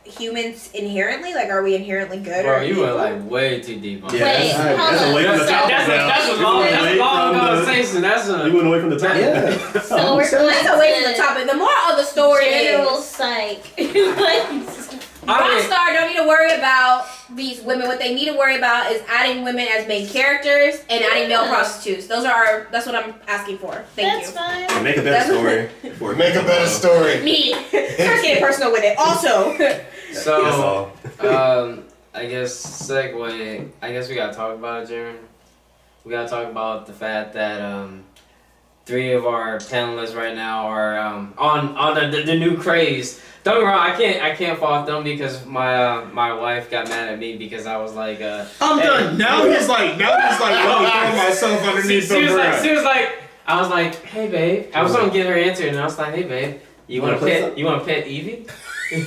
Speaker 5: humans inherently? Like, are we inherently good?
Speaker 1: bro,
Speaker 5: or
Speaker 1: you were
Speaker 5: evil?
Speaker 1: like way too deep on
Speaker 4: Yeah,
Speaker 1: that.
Speaker 6: Wait,
Speaker 3: that's-
Speaker 6: hold
Speaker 4: that's
Speaker 6: on.
Speaker 4: away from the
Speaker 6: So-
Speaker 4: top.
Speaker 1: That's a
Speaker 4: You
Speaker 1: long,
Speaker 4: went
Speaker 1: that's
Speaker 4: away
Speaker 1: a long
Speaker 4: from the-
Speaker 1: conversation. That's a
Speaker 4: You went away from the top.
Speaker 3: Yeah.
Speaker 6: So we're going
Speaker 5: Let's away from the topic. The moral of the story
Speaker 6: general
Speaker 5: is
Speaker 6: psych.
Speaker 5: Rockstar don't need to worry about these women. What they need to worry about is adding women as main characters and adding male prostitutes. That's what I'm asking for. Thank
Speaker 6: That's
Speaker 5: you.
Speaker 6: fine.
Speaker 4: And make a better story. For
Speaker 2: Make a better story.
Speaker 5: Me. First getting personal with it. Also.
Speaker 4: That's
Speaker 1: So,
Speaker 4: all.
Speaker 1: I guess segue. I guess we gotta talk about it, Jaron. We gotta talk about the fact that 3 of our panelists right now are on the new craze. Don't get me wrong, I can't fault them because my wife got mad at me because I was like
Speaker 3: I'm
Speaker 1: hey,
Speaker 3: done. Now he's like, let me throw myself underneath the bridge.
Speaker 1: she was like, I was like, hey babe. I was gonna get her answer and I was like, hey babe, you wanna pet Evie?
Speaker 6: Wow.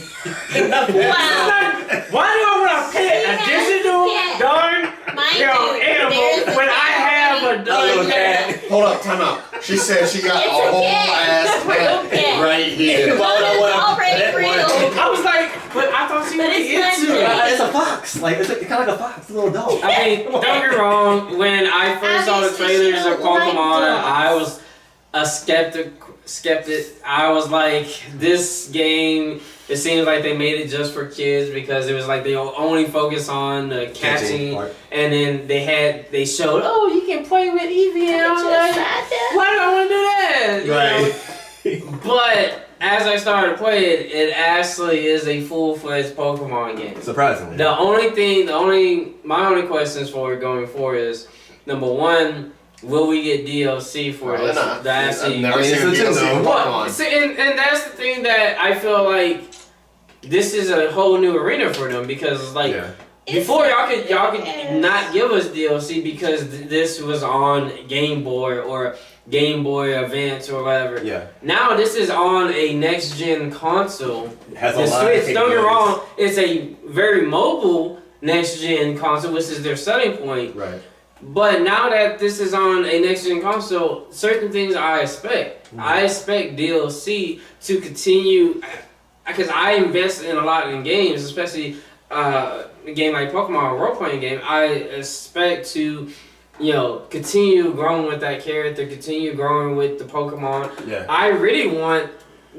Speaker 1: Why do I want to pet a digital darn
Speaker 6: Mind
Speaker 1: animal
Speaker 6: there's
Speaker 1: when I have a dog cat?
Speaker 2: Hold up, time out. She said she got
Speaker 6: It's
Speaker 2: a whole
Speaker 6: okay.
Speaker 2: ass cat
Speaker 6: Okay.
Speaker 2: right here.
Speaker 4: Why would I want
Speaker 6: already
Speaker 4: that
Speaker 6: real.
Speaker 4: one?
Speaker 1: I was like, but I thought she
Speaker 6: But
Speaker 1: would be
Speaker 6: it's
Speaker 1: into
Speaker 6: not
Speaker 1: it.
Speaker 4: It's a fox. Like it's kind of like a fox, it's a little dog.
Speaker 1: I mean, don't get me wrong. When I first saw the
Speaker 6: Obviously,
Speaker 1: trailers
Speaker 6: she
Speaker 1: of
Speaker 6: don't like
Speaker 1: Pokemon,
Speaker 6: dogs.
Speaker 1: I was a skeptic. I was like, this game. It seems like they made it just for kids because it was like they only focus on the catching,
Speaker 4: part.
Speaker 1: and then they showed, oh, you can play with Eevee, and I'm like, why do I want to do that? You know?
Speaker 4: Right.
Speaker 1: But as I started playing, it actually is a full-fledged Pokemon game.
Speaker 4: Surprisingly.
Speaker 1: My only questions for it going forward is, number one, will we get DLC for
Speaker 2: Probably
Speaker 1: this?
Speaker 2: not.
Speaker 1: The actually,
Speaker 2: I've never seen
Speaker 4: It's
Speaker 2: a
Speaker 4: a
Speaker 2: DLC
Speaker 4: Nintendo.
Speaker 2: of
Speaker 1: what?
Speaker 2: Pokemon.
Speaker 1: See, and that's the thing that I feel like this is a whole new arena for them because like
Speaker 4: Yeah.
Speaker 1: before y'all could not give us DLC because this was on Game Boy or Game Boy Advance or whatever.
Speaker 4: Yeah.
Speaker 1: Now this is on a next gen console.
Speaker 4: It has a
Speaker 1: The
Speaker 4: lot of
Speaker 1: Switch, don't get me
Speaker 4: capabilities.
Speaker 1: wrong, it's a very mobile next gen console, which is their selling point.
Speaker 4: Right.
Speaker 1: But now that this is on a next gen console, certain things I expect. I expect DLC to continue because I invest in a lot in games, especially a game like Pokemon, a role playing game. I expect to, continue growing with that character, continue growing with the Pokemon.
Speaker 4: Yeah.
Speaker 1: I really want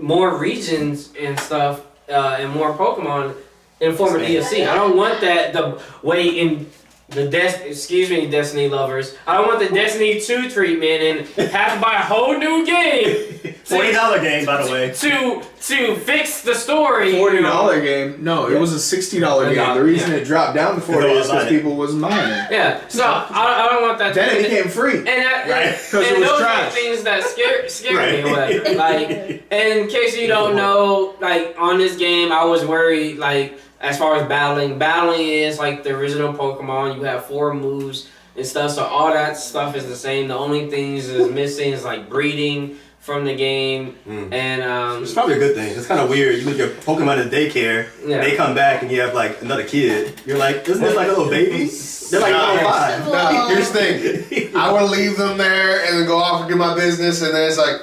Speaker 1: more regions and stuff and more Pokemon in form of DLC. I don't want that the way in the Destiny lovers. I don't want the Destiny 2 treatment and have to buy a whole new game.
Speaker 4: $40 game, by the way.
Speaker 1: To fix the story.
Speaker 3: $40 game? No, it was a $60 game. The reason it dropped down to 40 is because people wasn't buying it.
Speaker 1: Yeah, so I don't want that.
Speaker 3: Then it became free.
Speaker 1: And that,
Speaker 4: Right.
Speaker 3: Because it was
Speaker 1: those
Speaker 3: trash.
Speaker 1: are things that scare
Speaker 4: Right.
Speaker 1: me or whatever. Like, in case you don't know, like on this game, I was worried. Like as far as battling is like the original Pokemon. You have 4 moves and stuff, so all that stuff is the same. The only things is missing is like breeding from the game, and
Speaker 4: It's probably a good thing. It's kind of weird. You leave your Pokemon in daycare,
Speaker 1: Yeah.
Speaker 4: they come back and you have like another kid. You're like, isn't this like a little baby? They're like
Speaker 2: Nah.
Speaker 4: 5.
Speaker 2: Nah, here's the thing. I would leave them there and then go off and do my business, and then it's like,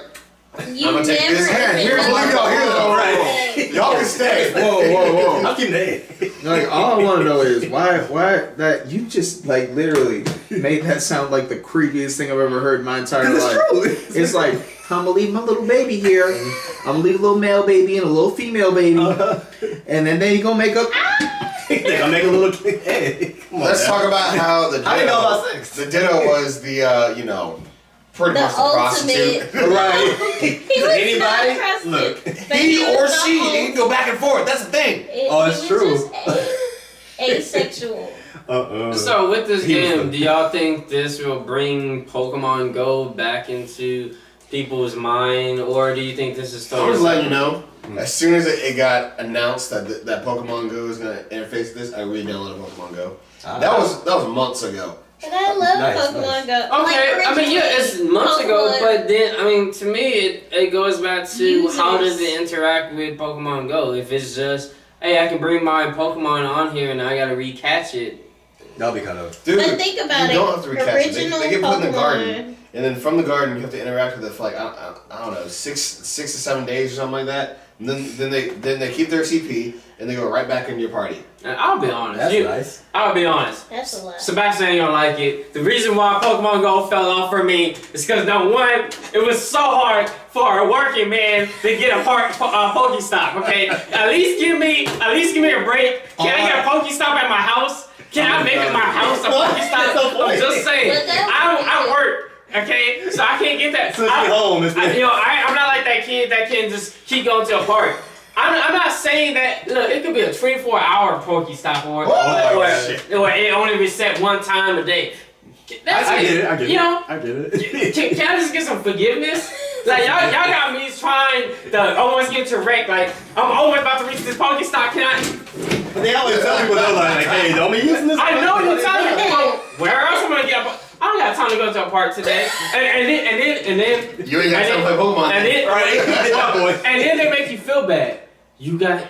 Speaker 6: You
Speaker 2: I'm gonna take
Speaker 6: never
Speaker 2: this hand.
Speaker 6: even
Speaker 2: Here's what I got. Here's
Speaker 6: know.
Speaker 2: all right. Y'all can stay.
Speaker 3: Whoa.
Speaker 4: I'll keep that.
Speaker 3: Like, all I want to know is why that you just like literally made that sound like the creepiest thing I've ever heard in my entire life.
Speaker 4: It's true.
Speaker 3: It's like, I'm gonna leave my little baby here. I'm gonna leave a little male baby and a little female baby, and then they gonna make up.
Speaker 4: They gonna make a little kid. Hey, come on.
Speaker 2: Let's talk about how the
Speaker 4: How do you know about sex?
Speaker 2: The ditto was the pretty
Speaker 6: The
Speaker 2: much the prostitute.
Speaker 6: ultimate.
Speaker 4: Right.
Speaker 6: He was
Speaker 4: Anybody?
Speaker 6: not a prostitute,
Speaker 4: Look.
Speaker 6: but
Speaker 2: He
Speaker 6: was
Speaker 2: or
Speaker 6: the
Speaker 2: she,
Speaker 6: whole-
Speaker 2: he can go back and forth. That's the thing.
Speaker 4: Oh,
Speaker 6: he
Speaker 4: it's
Speaker 6: was
Speaker 4: true.
Speaker 6: just asexual.
Speaker 1: So with this
Speaker 4: He was
Speaker 1: game,
Speaker 4: the-
Speaker 1: do y'all think this will bring Pokemon Go back into people's mind, or do you think this is
Speaker 2: I was
Speaker 1: totally?
Speaker 2: letting you know. As soon as it got announced that Pokemon Go is gonna interface with this, I really downloaded Pokemon Go. That was months ago.
Speaker 6: And I love
Speaker 4: Nice,
Speaker 6: Pokemon
Speaker 4: nice.
Speaker 6: Go.
Speaker 1: Okay, I mean, yeah, it's months ago,
Speaker 6: Pokemon-
Speaker 1: but then, I mean, to me, it goes back to
Speaker 6: Users.
Speaker 1: how does it interact with Pokemon Go? If it's just, hey, I can bring my Pokemon on here and I gotta recatch it.
Speaker 4: That'll be kind of.
Speaker 2: Dude,
Speaker 6: But think about
Speaker 2: you
Speaker 6: it.
Speaker 2: don't have to recatch it.
Speaker 6: Original
Speaker 2: They get put in the
Speaker 6: Pokemon.
Speaker 2: garden, and then from the garden you have to interact with it for like I don't know 6 to 7 days or something like that. And then they keep their CP and they go right back into your party.
Speaker 1: And I'll be honest,
Speaker 4: That's nice.
Speaker 1: I'll be honest.
Speaker 6: That's a lot.
Speaker 1: Sebastian ain't gonna like it. The reason why Pokemon Go fell off for me is because number one, it was so hard for a working man to get a Pokestop. Okay, at least give me a break. Can I get a Pokestop at my house? Can I make my house a Pokestop? I'm just saying.
Speaker 6: But that-
Speaker 1: I work. Okay, so I can't get that.
Speaker 4: Since you're home, it's
Speaker 1: I'm not like that kid that can just keep going to a park. I'm not saying that. Look, it could be a 24-hour Pokestop or it only reset one time a day. That's
Speaker 4: I get it. I get it.
Speaker 1: You know,
Speaker 4: I get it.
Speaker 1: can I just get some forgiveness? Like y'all got me trying to almost get to wreck. Like I'm almost about to reach this Pokestop. Can I?
Speaker 4: But they always tell people though, like, hey, don't be using this.
Speaker 1: I know you're telling me. Well, where else am I gonna get? I don't got time to go to a park today. And then
Speaker 2: You ain't got time to play Pokemon.
Speaker 1: And then,
Speaker 4: Right. Boy.
Speaker 1: and then they make you feel bad. You can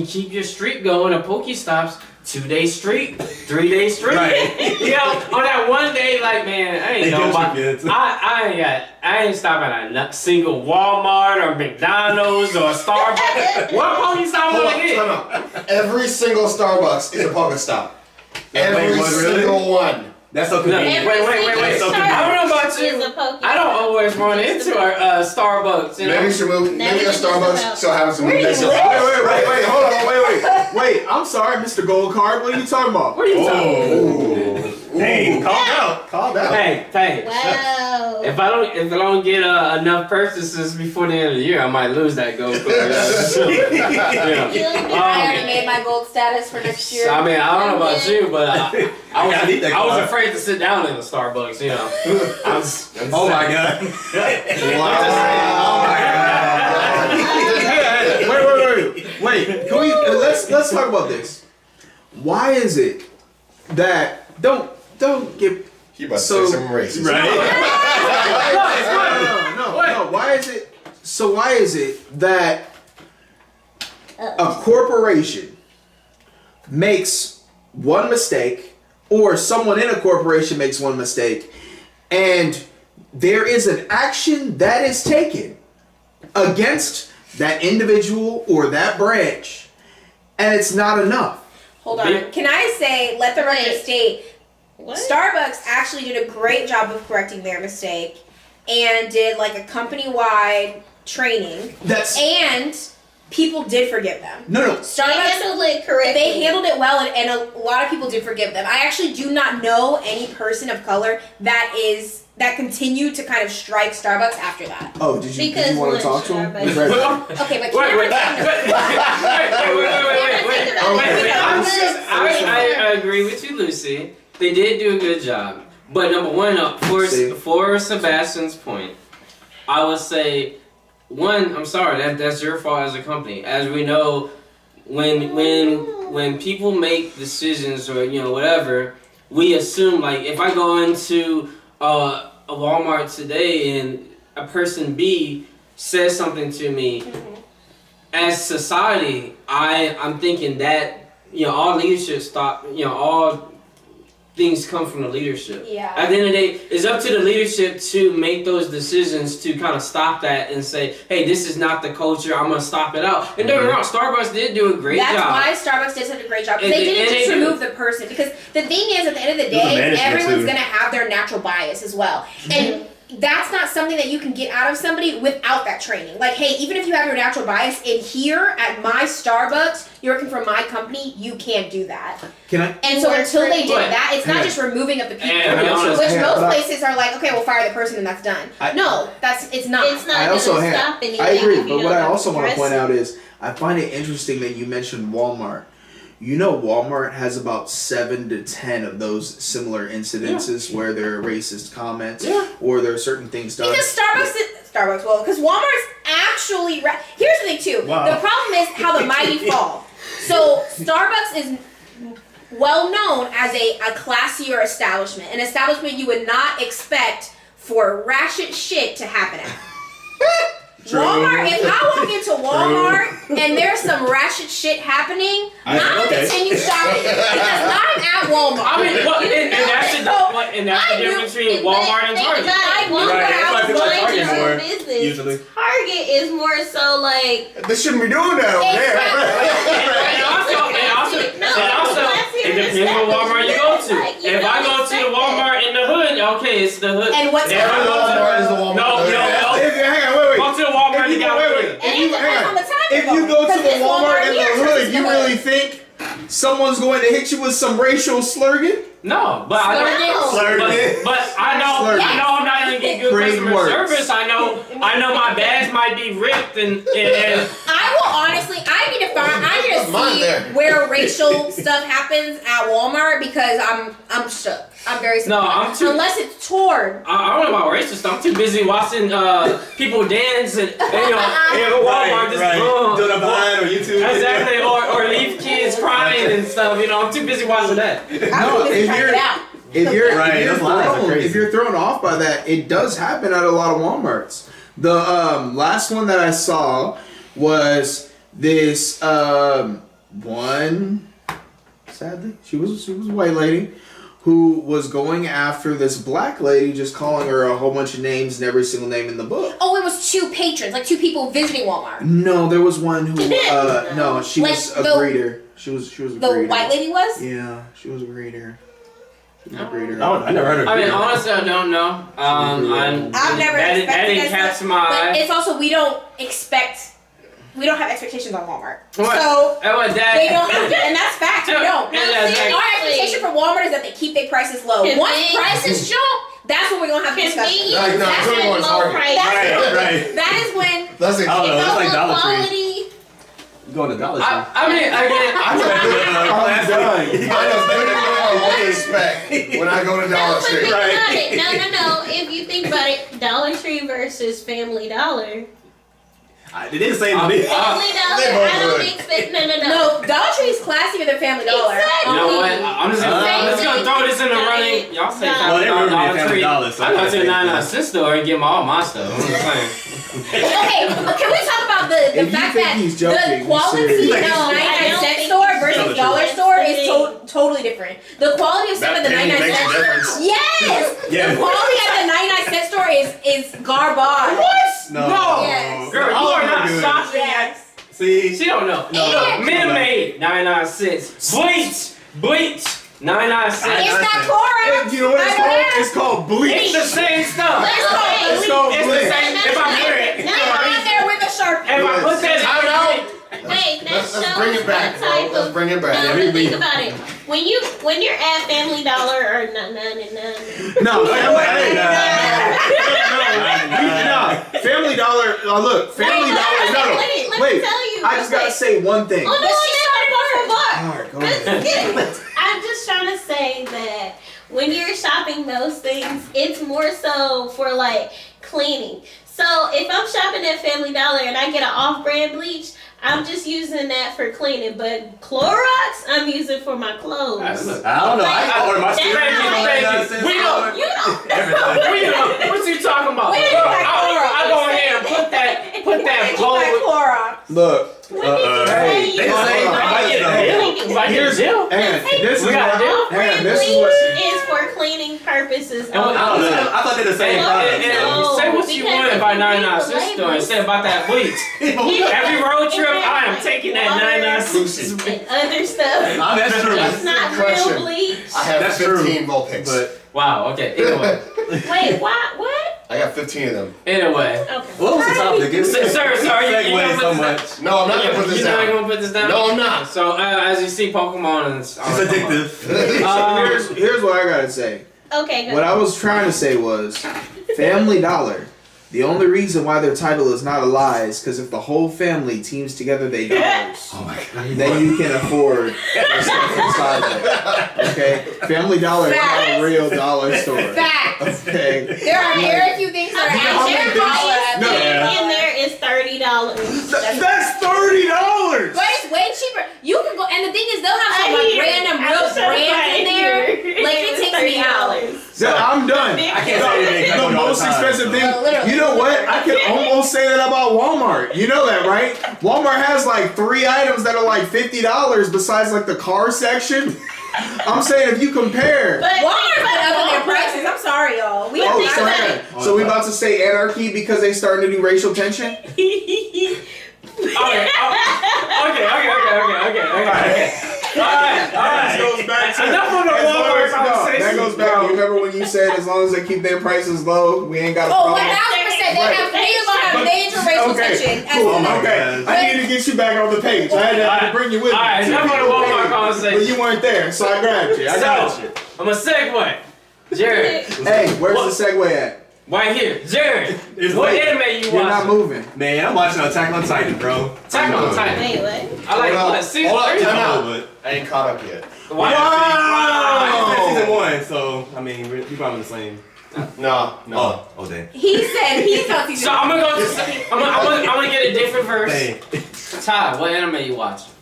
Speaker 1: keep your streak going of Pokestops 2 days straight, 3 days straight.
Speaker 4: Right.
Speaker 1: You know, on that one day, like man, I ain't
Speaker 4: They
Speaker 1: know
Speaker 4: guilt
Speaker 1: about,
Speaker 4: you, kids.
Speaker 1: I ain't stopping at a single Walmart or McDonald's or Starbucks. What Pokestop
Speaker 2: Hold
Speaker 1: will I
Speaker 2: on,
Speaker 1: get?
Speaker 2: time out. Every single Starbucks is a Pokestop. Every
Speaker 4: what, really?
Speaker 2: single one.
Speaker 4: That's so
Speaker 1: Look,
Speaker 4: convenient.
Speaker 1: wait.
Speaker 4: That's so
Speaker 1: I don't know about
Speaker 6: Is
Speaker 1: you.
Speaker 6: a Pokemon.
Speaker 1: I don't always run into our Starbucks. You know?
Speaker 2: Maybe you should move. Maybe a Starbucks still happens to move
Speaker 6: Where
Speaker 2: next
Speaker 6: you
Speaker 2: to
Speaker 6: live?
Speaker 3: Wait, hold on, wait. I'm sorry, Mr. Gold Card. What are you talking about?
Speaker 1: What are you talking?
Speaker 4: Oh. Hey, calm down. Calm down.
Speaker 1: Hey.
Speaker 6: Wow.
Speaker 1: If I don't get enough purchases before the end of the year, I might lose that gold card.
Speaker 5: I already made my gold status for next year.
Speaker 1: So, I mean, I don't know about you, but
Speaker 4: I need that
Speaker 1: I was
Speaker 4: card.
Speaker 1: afraid to sit down in the Starbucks. You know,
Speaker 4: Oh my god.
Speaker 3: Wait. Can we let's talk about this. Why is it that don't get
Speaker 2: He about to
Speaker 3: So-
Speaker 2: say something racist.
Speaker 4: Right?
Speaker 3: no. Why is it that a corporation makes one mistake, or someone in a corporation makes one mistake, and there is an action that is taken against that individual or that branch, and it's not enough?
Speaker 5: Hold on. Can I say, let the record
Speaker 6: Wait.
Speaker 5: state,
Speaker 6: What?
Speaker 5: Starbucks actually did a great job of correcting their mistake and did like a company-wide training,
Speaker 3: That's
Speaker 5: and people did forgive them.
Speaker 3: no.
Speaker 6: They
Speaker 5: Starbucks,
Speaker 6: handled it correctly.
Speaker 5: they handled it well, and a lot of people did forgive them. I actually do not know any person of color that continued to kind of strike Starbucks after that.
Speaker 3: Oh, did you
Speaker 6: Because
Speaker 3: want
Speaker 6: one
Speaker 3: to talk to him?
Speaker 6: Starbucks-
Speaker 3: Right.
Speaker 5: Okay, but
Speaker 1: Wait.
Speaker 6: Wait.
Speaker 1: I agree with you, Lucy. They did do a good job. But number one, for Sebastian's point, I would say, one, I'm sorry, that's your fault as a company. As we know, when people make decisions or whatever, we assume, like, if I go into a Walmart today and a person B says something to me, as society, I'm thinking that all leadership things come from the leadership.
Speaker 5: Yeah.
Speaker 1: At the end of the day, it's up to the leadership to make those decisions to kind of stop that and say, hey, this is not the culture, I'm going to stop it out. And don't get me wrong, Starbucks did do a great job.
Speaker 5: That's why Starbucks did such a great job. They didn't just remove the person. Because the thing is, at the end of the day, everyone's going to have their natural bias as well. And that's not something that you can get out of somebody without that training. Like, hey, even if you have your natural bias in here at my Starbucks, you're working for my company, you can't do that.
Speaker 3: Can I?
Speaker 5: And so until they did that, it's not just removing of the people, which most places are like, okay, we'll fire the person and that's done. No, it's not.
Speaker 6: It's not going to stop anything.
Speaker 3: I agree, but what I also want to point out is I find it interesting that you mentioned Walmart. You know, Walmart has about 7 to 10 of those similar incidences where there are racist comments or there are certain things done.
Speaker 5: Because because Walmart's actually. Here's the thing too.
Speaker 4: Wow.
Speaker 5: The problem is how the mighty fall. So Starbucks is well known as a classier establishment, an establishment you would not expect for ratchet shit to happen at.
Speaker 4: True.
Speaker 5: Walmart, if I walk into Walmart and there's some ratchet shit happening, I'm gonna continue shopping because I'm at Walmart.
Speaker 1: I mean, and that's the difference between Walmart and Target.
Speaker 4: Usually.
Speaker 6: Target is more so like.
Speaker 2: They shouldn't be doing that over there.
Speaker 1: And also, it depends what Walmart you go to. If I go to the Walmart in the hood, okay, it's the hood.
Speaker 5: And what's
Speaker 2: Walmart is the Walmart.
Speaker 1: No.
Speaker 3: Hang on, wait.
Speaker 1: Go to the Walmart in the hood.
Speaker 3: If you go to the Walmart in the hood, you really think someone's going to hit you with some racial slurgan?
Speaker 1: No, but I know I'm not gonna get good customer service. I know my bags might be ripped and
Speaker 5: I will honestly, I need to see where racial stuff happens at Walmart because I'm shook. I'm very surprised. Unless it's torn.
Speaker 1: I don't know about racist stuff. I'm too busy watching people dance and Walmart just
Speaker 4: doing a Vine or YouTube.
Speaker 1: Exactly, or leave kids crying and stuff. I'm too busy watching that.
Speaker 3: If you're thrown off by that, it does happen at a lot of Walmarts. The last one that I saw was this one. Sadly, she was a white lady who was going after this black lady, just calling her a whole bunch of names and every single name in the book.
Speaker 5: Oh, it was 2 patrons, like 2 people visiting Walmart.
Speaker 3: No, there was one who no, she was a greeter. She was a greeter.
Speaker 5: The white lady was?
Speaker 3: Yeah, she was a greeter.
Speaker 4: I never heard of it.
Speaker 1: I mean, honestly, I don't know.
Speaker 5: I've never expected
Speaker 1: that didn't catch my eye.
Speaker 5: But it's also we don't have expectations on Walmart.
Speaker 1: What?
Speaker 5: So
Speaker 1: they
Speaker 5: don't have to, and that's fact. We don't. Our expectation for Walmart is that they keep their prices low. Once prices jump, that's when we're gonna have discussion. That is when.
Speaker 4: That's like Dollar Tree. Going to Dollar Tree.
Speaker 1: I mean, again,
Speaker 2: I know what to expect when I go to Dollar Tree.
Speaker 6: No. If you think about it, Dollar Tree versus Family Dollar.
Speaker 4: They didn't say anything.
Speaker 6: Family Dollar, I don't expect.
Speaker 5: No, Dollar Tree is classier than Family Dollar.
Speaker 6: Exactly.
Speaker 1: You know what? I'm just gonna throw this in the running. Y'all say Dollar Tree. I go to the 99-cent store and get all my stuff. I'm just saying.
Speaker 5: Okay, can we talk about the fact that the quality of the 99-cent store versus dollar store is totally different. The quality of stuff at the 99-cent store. Yes. The quality at the 99-cent store is garbage.
Speaker 1: What?
Speaker 4: No.
Speaker 5: Yes.
Speaker 1: Girl, you are not shopping at.
Speaker 4: See?
Speaker 1: She don't know. Look, Minute 99 cents. Bleach. 99 cents.
Speaker 5: It's not Clorox.
Speaker 3: You know what it's called? It's called bleach.
Speaker 1: It's the same stuff.
Speaker 3: It's called
Speaker 1: It's
Speaker 3: bleach.
Speaker 1: the same. If I put it,
Speaker 5: I'm there with a shark.
Speaker 1: if I put that,
Speaker 6: Wait, that shows
Speaker 2: Let's bring it back,
Speaker 6: what type
Speaker 2: bro. Let's
Speaker 6: of.
Speaker 2: bring it back.
Speaker 6: Think about it. When you're at Family Dollar or 99.
Speaker 3: No, Family Dollar. Look, Family Dollar. No.
Speaker 6: Let me
Speaker 3: Wait,
Speaker 6: tell you.
Speaker 3: I just gotta say one thing.
Speaker 6: Oh, no,
Speaker 3: Alright, go ahead.
Speaker 6: I'm just trying to say that when you're shopping those things, it's more so for like cleaning. So if I'm shopping at Family Dollar and I get an off-brand bleach, I'm just using that for cleaning. But Clorox, I'm using for my clothes.
Speaker 4: I don't know. I order my stuff.
Speaker 1: we know. What you talking about? I go in here and put that
Speaker 5: Clorox.
Speaker 3: Look, Hey,
Speaker 4: They say
Speaker 3: here's this is
Speaker 1: We got a deal?
Speaker 3: this is what.
Speaker 6: is for cleaning purposes.
Speaker 1: And what-
Speaker 4: I don't know. I thought they're the same product.
Speaker 6: No,
Speaker 1: Say what you
Speaker 6: because
Speaker 1: want
Speaker 6: if
Speaker 1: about
Speaker 6: you
Speaker 1: 99
Speaker 6: read the
Speaker 1: cent store.
Speaker 6: labels-
Speaker 1: Say about that bleach. Every road trip, I am taking that 99 cents.
Speaker 6: and other stuff.
Speaker 4: That's true.
Speaker 6: It's not
Speaker 2: Question.
Speaker 6: real bleach.
Speaker 2: I have
Speaker 4: That's
Speaker 2: 15 Vulpix.
Speaker 4: But
Speaker 1: Wow, okay. Anyway.
Speaker 6: Wait, what?
Speaker 2: I got 15 of them.
Speaker 1: Anyway.
Speaker 6: Okay.
Speaker 4: what was the topic?
Speaker 1: Sir, sorry, you
Speaker 4: Segue
Speaker 1: don't
Speaker 4: so
Speaker 1: put
Speaker 4: much.
Speaker 1: this
Speaker 2: No, I'm not gonna put this
Speaker 1: You're not
Speaker 2: down.
Speaker 1: going to put this down?
Speaker 2: No, I'm not.
Speaker 1: So, as you see, Pokemon and
Speaker 4: It's addictive.
Speaker 3: Here's what I gotta say.
Speaker 6: Okay, go.
Speaker 3: What I was trying to say was, Family Dollar. The only reason why their title is not a lie is because if the whole family teams together their dollars,
Speaker 4: Oh my god.
Speaker 3: then you can afford the stuff inside there. Okay? Family Dollar is not a real dollar store.
Speaker 5: Facts.
Speaker 3: Okay?
Speaker 5: There are very few things that are
Speaker 3: how many
Speaker 5: actually
Speaker 3: things-
Speaker 5: dollar.
Speaker 3: No.
Speaker 6: In there is $30.
Speaker 3: That's $30!
Speaker 5: But it's way cheaper. You can go, and the thing is, they'll have some
Speaker 6: I
Speaker 5: like
Speaker 6: hear it.
Speaker 5: random
Speaker 6: I'm
Speaker 5: real
Speaker 6: so
Speaker 5: brands in there.
Speaker 6: right
Speaker 5: Like
Speaker 6: here.
Speaker 5: it takes me out.
Speaker 3: I'm done.
Speaker 6: I
Speaker 4: can't say anything.
Speaker 3: The most expensive thing.
Speaker 5: Literally.
Speaker 3: You know what? I can almost say that about Walmart. You know that, right? Walmart has like 3 items that are like $50 besides like the car section. I'm saying if you compare.
Speaker 5: Walmart put up in their prices. I'm sorry, y'all. We have
Speaker 3: Oh,
Speaker 5: things
Speaker 3: so,
Speaker 5: that.
Speaker 3: so we about to say anarchy because they starting to do racial tension?
Speaker 1: Okay. Alright.
Speaker 3: Goes back to
Speaker 1: Enough of the Walmart conversation.
Speaker 3: that goes back. You remember when you said as long as they keep their prices low, we ain't got a
Speaker 5: Oh,
Speaker 3: problem.
Speaker 5: 1,000%. They have major racial tension.
Speaker 3: Cool.
Speaker 4: Oh my
Speaker 3: Okay,
Speaker 4: God.
Speaker 3: I need to get you back on the page. I had to bring you with me.
Speaker 1: Alright, enough of the Walmart conversation.
Speaker 3: But you weren't there, so I grabbed you. I got you.
Speaker 1: I'm a segue. Jared,
Speaker 3: Hey, where's the segue at?
Speaker 1: right here. Jared,
Speaker 4: It's
Speaker 1: what
Speaker 4: late.
Speaker 1: anime you
Speaker 3: You're not
Speaker 1: watching?
Speaker 3: moving.
Speaker 4: Man, I'm watching Attack on Titan, bro.
Speaker 1: Attack on Titan.
Speaker 6: Wait, what?
Speaker 1: I like
Speaker 2: Hold
Speaker 1: what?
Speaker 2: up.
Speaker 1: Season
Speaker 2: Hold up.
Speaker 1: 3?
Speaker 2: Time out.
Speaker 4: But
Speaker 2: I ain't caught up yet.
Speaker 1: Wow.
Speaker 4: I'm season 1, so I mean, we're probably the same.
Speaker 2: No.
Speaker 4: Oh dang.
Speaker 5: He said he's not season.
Speaker 1: So I'm gonna go. I'm gonna get a different verse.
Speaker 4: Dang.
Speaker 1: Ty, what anime you watching?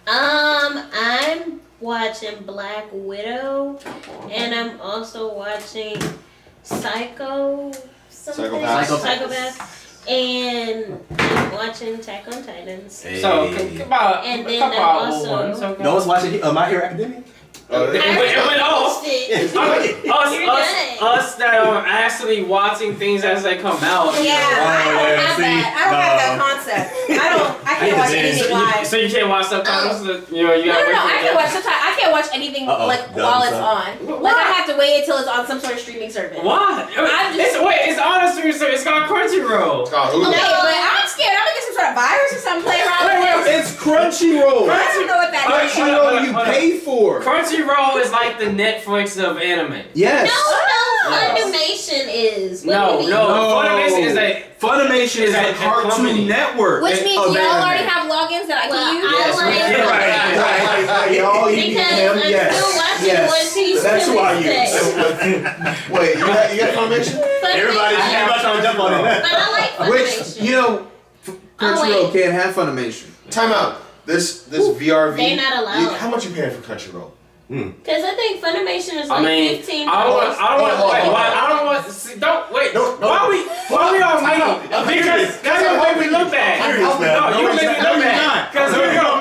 Speaker 6: I'm watching Black Widow, and I'm also watching Psycho something. Psychopath. And I'm watching Attack on Titans.
Speaker 4: Hey.
Speaker 1: So about
Speaker 6: And
Speaker 1: a
Speaker 6: then
Speaker 1: couple
Speaker 6: I'm
Speaker 1: of old
Speaker 6: also-
Speaker 1: ones. Okay.
Speaker 4: No one's watching My Hero Academia?
Speaker 2: Oh,
Speaker 1: It went off. Us that are actually watching things as they come out.
Speaker 5: Yeah, I don't
Speaker 4: yeah,
Speaker 5: have
Speaker 4: see?
Speaker 5: that. I don't have that concept. I can't watch anything live.
Speaker 1: So you can't watch subtitles. You know, you
Speaker 5: No,
Speaker 1: gotta wait
Speaker 5: I
Speaker 1: for
Speaker 5: can't
Speaker 1: that.
Speaker 5: watch sometimes. I can't watch anything like
Speaker 4: Dumb
Speaker 5: while it's
Speaker 4: stuff.
Speaker 5: on. Like I have to wait until it's on some sort of streaming service.
Speaker 1: Why? It's honestly, it's called Crunchyroll.
Speaker 2: It's called Hulu.
Speaker 5: Okay, but I'm scared. I'm gonna get some sort of virus or something playing around with this.
Speaker 3: It's Crunchyroll.
Speaker 5: I don't know what that is.
Speaker 3: Crunchyroll you pay for.
Speaker 1: Crunchyroll is like the Netflix of anime.
Speaker 3: Yes.
Speaker 6: No, Funimation is. What do you mean?
Speaker 1: Funimation is a
Speaker 3: Funimation is
Speaker 1: a
Speaker 3: a Cartoon
Speaker 1: company.
Speaker 3: Network.
Speaker 5: Which means
Speaker 3: of
Speaker 5: y'all
Speaker 3: anime.
Speaker 5: already have logins that I
Speaker 6: Well,
Speaker 5: can use.
Speaker 1: Yes,
Speaker 6: I
Speaker 1: we-
Speaker 6: like
Speaker 3: Right. Y'all, you need
Speaker 6: because
Speaker 3: him.
Speaker 6: I'm still
Speaker 3: Yes.
Speaker 6: watching
Speaker 3: Yes.
Speaker 6: One Piece.
Speaker 3: That's
Speaker 6: to
Speaker 3: who I
Speaker 6: this
Speaker 3: use.
Speaker 6: day.
Speaker 2: Wait, you got Funimation?
Speaker 4: Everybody's trying to jump on it.
Speaker 6: But I like Funimation.
Speaker 3: Which, you know, Crunchyroll can't have Funimation.
Speaker 2: Time out. This VRV.
Speaker 6: They're not allowed.
Speaker 2: How much you paying for Crunchyroll?
Speaker 6: Because I think Funimation is like
Speaker 1: I mean,
Speaker 6: 15.
Speaker 1: I don't want. Why we on me? Because that's the way we look bad. No, you make me look bad. Because here we go.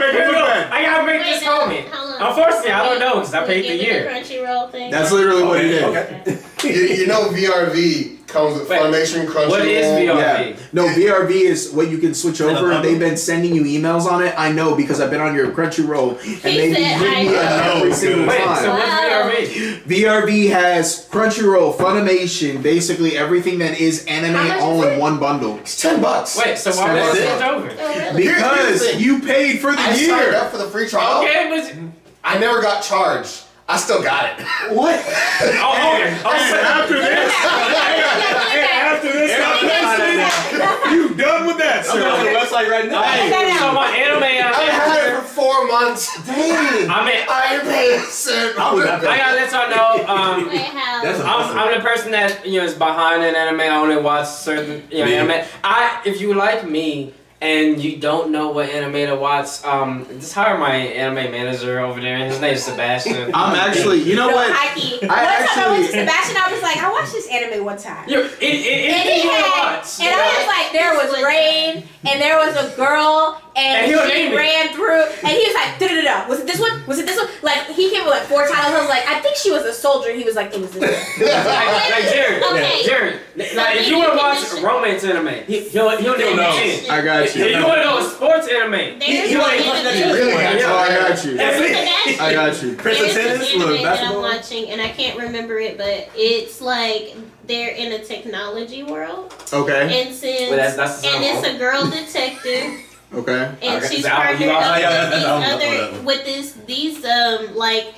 Speaker 1: I gotta make this comment. Unfortunately, I don't know because I paid the year.
Speaker 6: Crunchyroll thing.
Speaker 3: That's literally what it is.
Speaker 4: Okay.
Speaker 2: You know VRV comes with
Speaker 1: Wait,
Speaker 2: Funimation, Crunchyroll.
Speaker 1: What is VRV?
Speaker 3: Yeah. No, VRV is what you can switch over. They've been sending you emails on it. I know because I've been on your Crunchyroll and they
Speaker 6: said
Speaker 3: hit me
Speaker 6: I
Speaker 3: every
Speaker 4: know.
Speaker 3: single
Speaker 1: Wait, so
Speaker 3: time.
Speaker 1: what's VRV?
Speaker 3: VRV has Crunchyroll, Funimation, basically everything that is anime
Speaker 5: How much
Speaker 3: all
Speaker 5: is
Speaker 3: in
Speaker 5: it?
Speaker 3: one bundle.
Speaker 2: It's $10.
Speaker 1: Wait, so why
Speaker 3: That's
Speaker 1: was
Speaker 3: it.
Speaker 1: it over?
Speaker 6: Oh, really?
Speaker 2: Here's the
Speaker 3: Because
Speaker 2: thing.
Speaker 3: you paid for the
Speaker 2: I signed
Speaker 3: year.
Speaker 2: up for the free trial.
Speaker 1: Okay, but
Speaker 2: I never got charged. I still got it.
Speaker 3: What?
Speaker 4: After this,
Speaker 3: you done with that,
Speaker 4: I'm on the website right now.
Speaker 1: so my anime.
Speaker 2: I had it for 4 months. Dang. I ain't paying a cent.
Speaker 4: I would have
Speaker 1: I gotta let y'all know.
Speaker 6: Wait, how?
Speaker 4: That's a-
Speaker 1: I'm the person that is behind an anime. I only watch certain
Speaker 4: Me.
Speaker 1: anime. If you like me and you don't know what anime to watch, just hire my anime manager over there. His name's Sebastian.
Speaker 3: I'm actually, you know
Speaker 5: No,
Speaker 3: what?
Speaker 5: Heike. One time
Speaker 3: I
Speaker 5: I went to
Speaker 3: actually-
Speaker 5: Sebastian, I was like, I watched this anime one time.
Speaker 1: Anything
Speaker 5: And he
Speaker 1: you wanna
Speaker 5: had,
Speaker 1: watch.
Speaker 5: and I was like, there was rain, and there was a girl,
Speaker 1: And
Speaker 5: and
Speaker 1: he'll
Speaker 5: she
Speaker 1: name it.
Speaker 5: ran through, and he was like, da-da-da-da. Was it this one? Was it this one? Like, he came with like 4 titles. I was like, I think she was a soldier. He was like, it was this one.
Speaker 1: like Jared.
Speaker 6: Okay.
Speaker 1: Jared. Like if you want to watch romance anime, he'll name
Speaker 4: know.
Speaker 1: it 10.
Speaker 3: I got
Speaker 1: If
Speaker 3: you.
Speaker 1: you want to go sports anime,
Speaker 6: There's
Speaker 1: he
Speaker 6: one
Speaker 1: ain't
Speaker 6: anime.
Speaker 1: fucking
Speaker 2: Really?
Speaker 3: Oh, I got you.
Speaker 1: That's it.
Speaker 3: I got you.
Speaker 4: Princess
Speaker 6: There's
Speaker 4: Tennis,
Speaker 6: this
Speaker 4: little
Speaker 6: anime that I'm
Speaker 4: basketball.
Speaker 6: watching, and I can't remember it, but it's like they're in a technology world,
Speaker 3: Okay.
Speaker 6: and since
Speaker 1: Well, that's the
Speaker 6: and
Speaker 1: song.
Speaker 6: it's a girl detective.
Speaker 3: Okay.
Speaker 6: And
Speaker 1: Okay,
Speaker 6: she's
Speaker 1: so I'll-
Speaker 6: partnered
Speaker 1: you also-
Speaker 6: up
Speaker 4: yeah,
Speaker 6: with
Speaker 4: that's
Speaker 6: these
Speaker 4: all-
Speaker 6: other
Speaker 4: whatever.
Speaker 6: with these like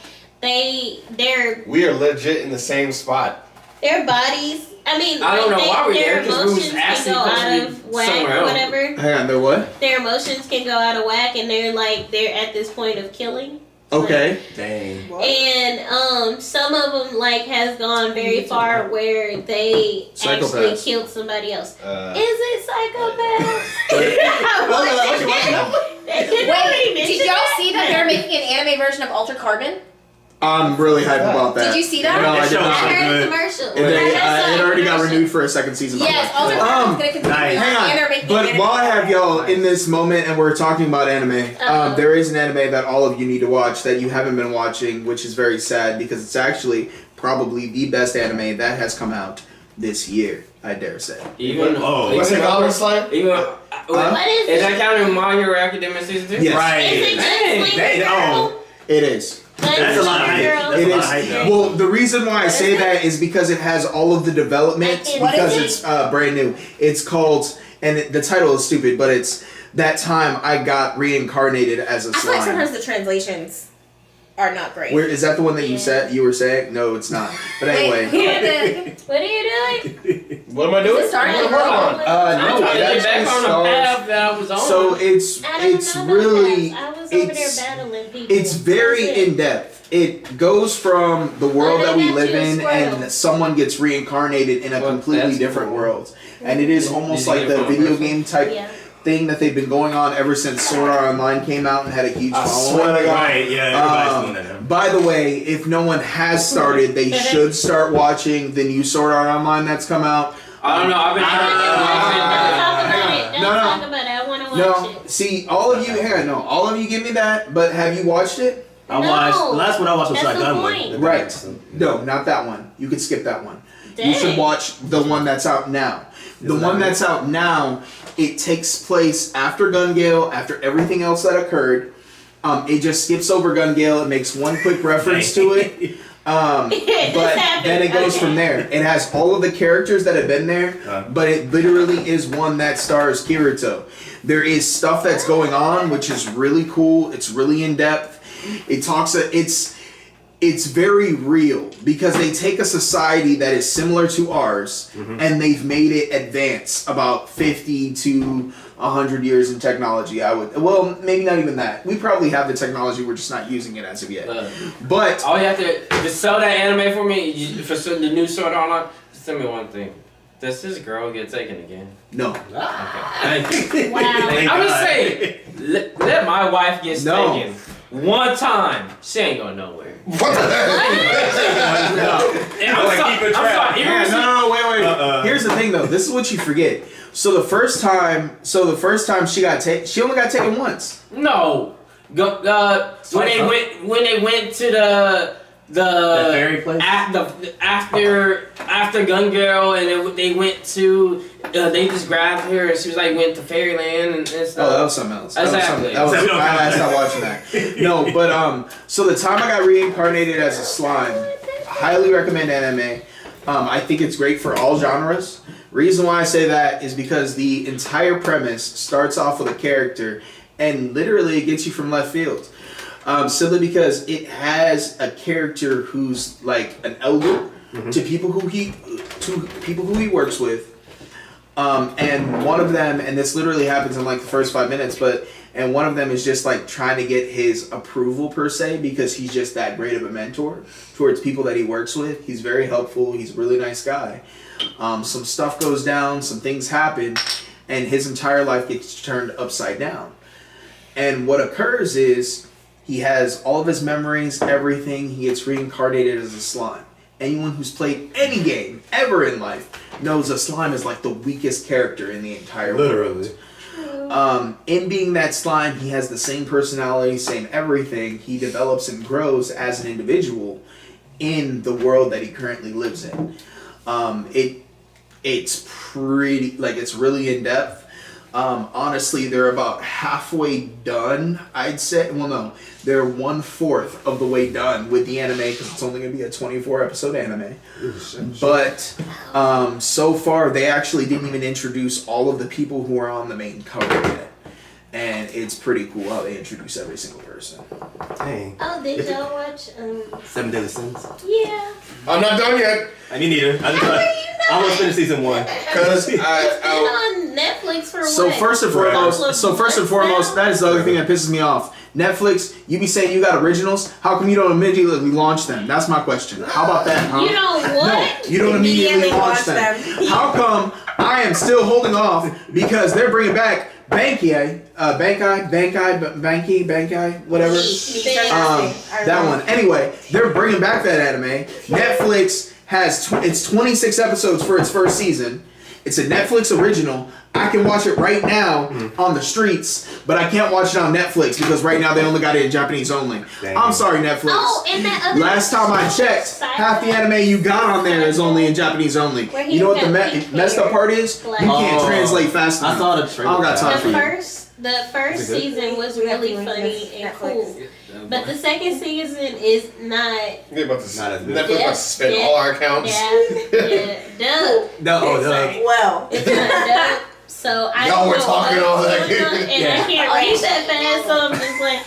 Speaker 6: they're
Speaker 2: We are legit in the same spot.
Speaker 6: their bodies. I mean,
Speaker 1: I don't know why we're
Speaker 6: their
Speaker 1: there, 'cause we was
Speaker 6: emotions can
Speaker 1: actually
Speaker 6: go
Speaker 1: supposed to
Speaker 6: out
Speaker 1: be
Speaker 6: of whack
Speaker 1: somewhere
Speaker 6: or
Speaker 1: else.
Speaker 6: whatever.
Speaker 3: Hang on, they're what?
Speaker 6: Their emotions can go out of whack, and they're at this point of killing.
Speaker 3: Okay.
Speaker 4: Dang.
Speaker 6: And some of them like has gone very far where they actually
Speaker 3: Psychopaths.
Speaker 6: killed somebody else.
Speaker 2: Uh,
Speaker 6: Is it psychopaths?
Speaker 5: Wait, did y'all see that they're making an anime version of Altered Carbon?
Speaker 3: I'm really hyped about that.
Speaker 5: Did you see that?
Speaker 3: No, I
Speaker 4: That
Speaker 3: did
Speaker 4: show
Speaker 6: I
Speaker 3: not.
Speaker 4: was
Speaker 6: heard
Speaker 4: good.
Speaker 6: a commercial.
Speaker 3: It already got renewed for a second season.
Speaker 5: Yes, Altered Carbon's gonna continue.
Speaker 4: nice.
Speaker 3: Hang
Speaker 5: And they're
Speaker 3: on,
Speaker 5: making
Speaker 3: but
Speaker 5: an
Speaker 3: while I
Speaker 5: anime
Speaker 3: have y'all in this moment and we're talking about anime, there is an anime that all of you need to watch that you haven't been watching, which is very sad because it's actually probably the best anime that has come out this year, I dare say.
Speaker 1: Even
Speaker 2: what's it called, Slime?
Speaker 1: Even
Speaker 6: What is
Speaker 1: is
Speaker 6: it?
Speaker 1: that counting My Hero Academia season 2?
Speaker 3: Yes.
Speaker 4: Right.
Speaker 6: Is it
Speaker 1: Dang.
Speaker 6: just Sleeping
Speaker 4: Oh.
Speaker 6: Girl?
Speaker 3: It is.
Speaker 6: Like
Speaker 4: That's a lot of
Speaker 6: Sleeping
Speaker 4: hype.
Speaker 6: Girl?
Speaker 4: That's
Speaker 3: It
Speaker 4: a lot
Speaker 3: is.
Speaker 4: of hype, though.
Speaker 3: Well, the reason why I say
Speaker 6: is
Speaker 3: that is because it has all of the development
Speaker 6: What
Speaker 3: because
Speaker 5: is it?
Speaker 3: it's brand new. It's called, and the title is stupid, but it's That Time I Got Reincarnated as a
Speaker 5: I feel like
Speaker 3: Slime.
Speaker 5: sometimes the translations are not great.
Speaker 3: Where is that the one that you
Speaker 6: Yeah.
Speaker 3: said you were saying? No, it's not. But
Speaker 5: Wait,
Speaker 3: anyway.
Speaker 5: who are the?
Speaker 6: What are you doing?
Speaker 2: What am I doing?
Speaker 5: Is it starting
Speaker 2: What am I
Speaker 5: to
Speaker 2: working
Speaker 5: roll?
Speaker 2: on?
Speaker 1: I'm
Speaker 3: No,
Speaker 1: trying to
Speaker 3: it
Speaker 1: get back
Speaker 3: actually
Speaker 1: on the
Speaker 3: stars.
Speaker 1: path that I was on.
Speaker 3: So it's
Speaker 6: I don't
Speaker 3: it's
Speaker 6: know about
Speaker 3: really
Speaker 6: that. I was over there
Speaker 3: it's
Speaker 6: battling people.
Speaker 3: it's very
Speaker 6: That's it.
Speaker 3: in depth. It goes from the world
Speaker 6: Oh,
Speaker 3: that
Speaker 6: they
Speaker 3: we
Speaker 6: got
Speaker 3: live
Speaker 6: you a
Speaker 3: in,
Speaker 6: squirrel.
Speaker 3: and someone gets reincarnated in a
Speaker 1: Well,
Speaker 3: completely
Speaker 1: that's
Speaker 3: different
Speaker 1: cool.
Speaker 3: world, and it is
Speaker 1: Did-
Speaker 3: almost
Speaker 1: did you
Speaker 3: like
Speaker 1: get it
Speaker 3: the
Speaker 1: from a
Speaker 3: video
Speaker 1: person?
Speaker 3: game type
Speaker 6: Yeah.
Speaker 3: thing that they've been going on ever since Sword Art Online came out and had a huge
Speaker 2: I
Speaker 3: following.
Speaker 2: swear to God.
Speaker 4: Right, yeah, everybody's doing that now.
Speaker 3: By the way, if no one has started, they should start watching the new Sword Art Online that's come out.
Speaker 1: I don't know. I've been
Speaker 6: Don't talk about it. Don't
Speaker 3: No, no.
Speaker 6: talk about it. I want to watch
Speaker 3: No,
Speaker 6: it.
Speaker 3: see, all of you, hang on, no, all of you give me that, but have you watched it?
Speaker 4: I watched, the last one I watched was
Speaker 6: That's the
Speaker 4: Shotgun
Speaker 6: point.
Speaker 4: One.
Speaker 3: Right. No, not that one. You can skip that one. You should
Speaker 6: Dang.
Speaker 3: watch the one that's out now. The
Speaker 4: Is that
Speaker 3: one
Speaker 4: it?
Speaker 3: that's out now, it takes place after Gun Gale, after everything else that occurred. It just skips over Gun Gale. It makes one quick reference to it. But then it goes from there. It has all of the characters that have been there, but it literally is one that stars Kirito. There is stuff that's going on, which is really cool. It's really in depth. It talks. It's very real because they take a society that is similar to ours and they've made it advance about 50 to 100 years in technology. Well, maybe not even that. We probably have the technology, we're just not using it as of yet. But
Speaker 1: All you have to just sell that anime for me for the new Sword Art Online. Just tell me one thing. Does this girl get taken again?
Speaker 3: no,
Speaker 1: Okay. Thank you.
Speaker 6: Wow.
Speaker 4: Thank
Speaker 1: I'm just
Speaker 4: God.
Speaker 1: saying, let my wife get
Speaker 3: No.
Speaker 1: taken one time. She ain't going nowhere.
Speaker 2: What the heck?
Speaker 3: no.
Speaker 1: And I'm
Speaker 4: Like,
Speaker 1: sorry.
Speaker 4: keep it
Speaker 1: I'm
Speaker 4: track.
Speaker 1: sorry.
Speaker 3: Yeah,
Speaker 1: Even
Speaker 3: no, wait.
Speaker 4: Uh-uh.
Speaker 3: Here's the thing, though. This is what you forget. So the first time she got taken, she only got taken once.
Speaker 1: No. When they went to the
Speaker 4: fairy place?
Speaker 1: after Gun Girl and they went to they just grabbed her and she was like went to Fairyland and stuff.
Speaker 3: Oh, that was something else.
Speaker 1: Exactly.
Speaker 3: I stopped watching that. No, but so the time I got reincarnated as a slime, highly recommend anime. I think it's great for all genres. Reason why I say that is because the entire premise starts off with a character and literally it gets you from left field. Simply because it has a character who's like an elder to people who he works with. And one of them, and this literally happens in like the first 5 minutes, and one of them is just like trying to get his approval per se because he's just that great of a mentor towards people that he works with. He's very helpful. He's a really nice guy. Some stuff goes down, some things happen, and his entire life gets turned upside down. And what occurs is he has all of his memories, everything. He gets reincarnated as a slime. Anyone who's played any game ever in life knows a slime is like the weakest character in the entire world.
Speaker 4: Literally.
Speaker 3: In being that slime, he has the same personality, same everything. He develops and grows as an individual in the world that he currently lives in. It's pretty, like, it's really in depth. Honestly, they're about halfway done, I'd say. Well, no, they're 1/4 of the way done with the anime because it's only going to be a 24 episode anime. But so far, they actually didn't even introduce all of the people who are on the main cover yet. And it's pretty cool how they introduce every single person.
Speaker 4: Dang.
Speaker 6: Oh, did y'all watch?
Speaker 4: 7 Deadly Sins.
Speaker 6: Yeah.
Speaker 2: I'm not done yet.
Speaker 4: I mean, neither. I almost finished season 1.
Speaker 2: Because
Speaker 6: It's on Netflix for
Speaker 3: So
Speaker 6: what?
Speaker 3: first and foremost, that is the other thing that pisses me off. Netflix, you be saying you got originals. How come you don't immediately launch them? That's my question. How about that, huh?
Speaker 6: You know what?
Speaker 3: No, you don't immediately launch them. How come I am still holding off because they're bringing back Bankai, whatever. That one. Anyway, they're bringing back that anime. Netflix has it's 26 episodes for its first season. It's a Netflix original. I can watch it right now on the streets, but I can't watch it on Netflix because right now they only got it in Japanese only.
Speaker 4: Dang.
Speaker 3: I'm sorry, Netflix.
Speaker 6: Oh, and that other
Speaker 3: Last time I checked, half the anime you got on there is only in Japanese only.
Speaker 6: Where he
Speaker 3: You know what the
Speaker 6: got pink
Speaker 3: messed up
Speaker 6: hair.
Speaker 3: part is?
Speaker 6: Like-
Speaker 3: You can't
Speaker 4: Oh.
Speaker 3: translate fast enough.
Speaker 4: I saw the
Speaker 3: I
Speaker 4: trailer.
Speaker 3: don't got time for you.
Speaker 6: The first
Speaker 4: Is it good?
Speaker 6: season was really funny and cool, but the second season is not.
Speaker 2: They're about to
Speaker 4: Not as good.
Speaker 2: Netflix about to suspend all our accounts.
Speaker 6: Dope.
Speaker 4: No,
Speaker 5: Well,
Speaker 6: It's not dope. So I
Speaker 2: Y'all
Speaker 6: don't
Speaker 2: were
Speaker 6: know
Speaker 2: talking
Speaker 6: what's
Speaker 2: all that
Speaker 6: going on,
Speaker 2: good.
Speaker 6: and
Speaker 4: Yeah.
Speaker 6: I can't read that fast, so I'm just like.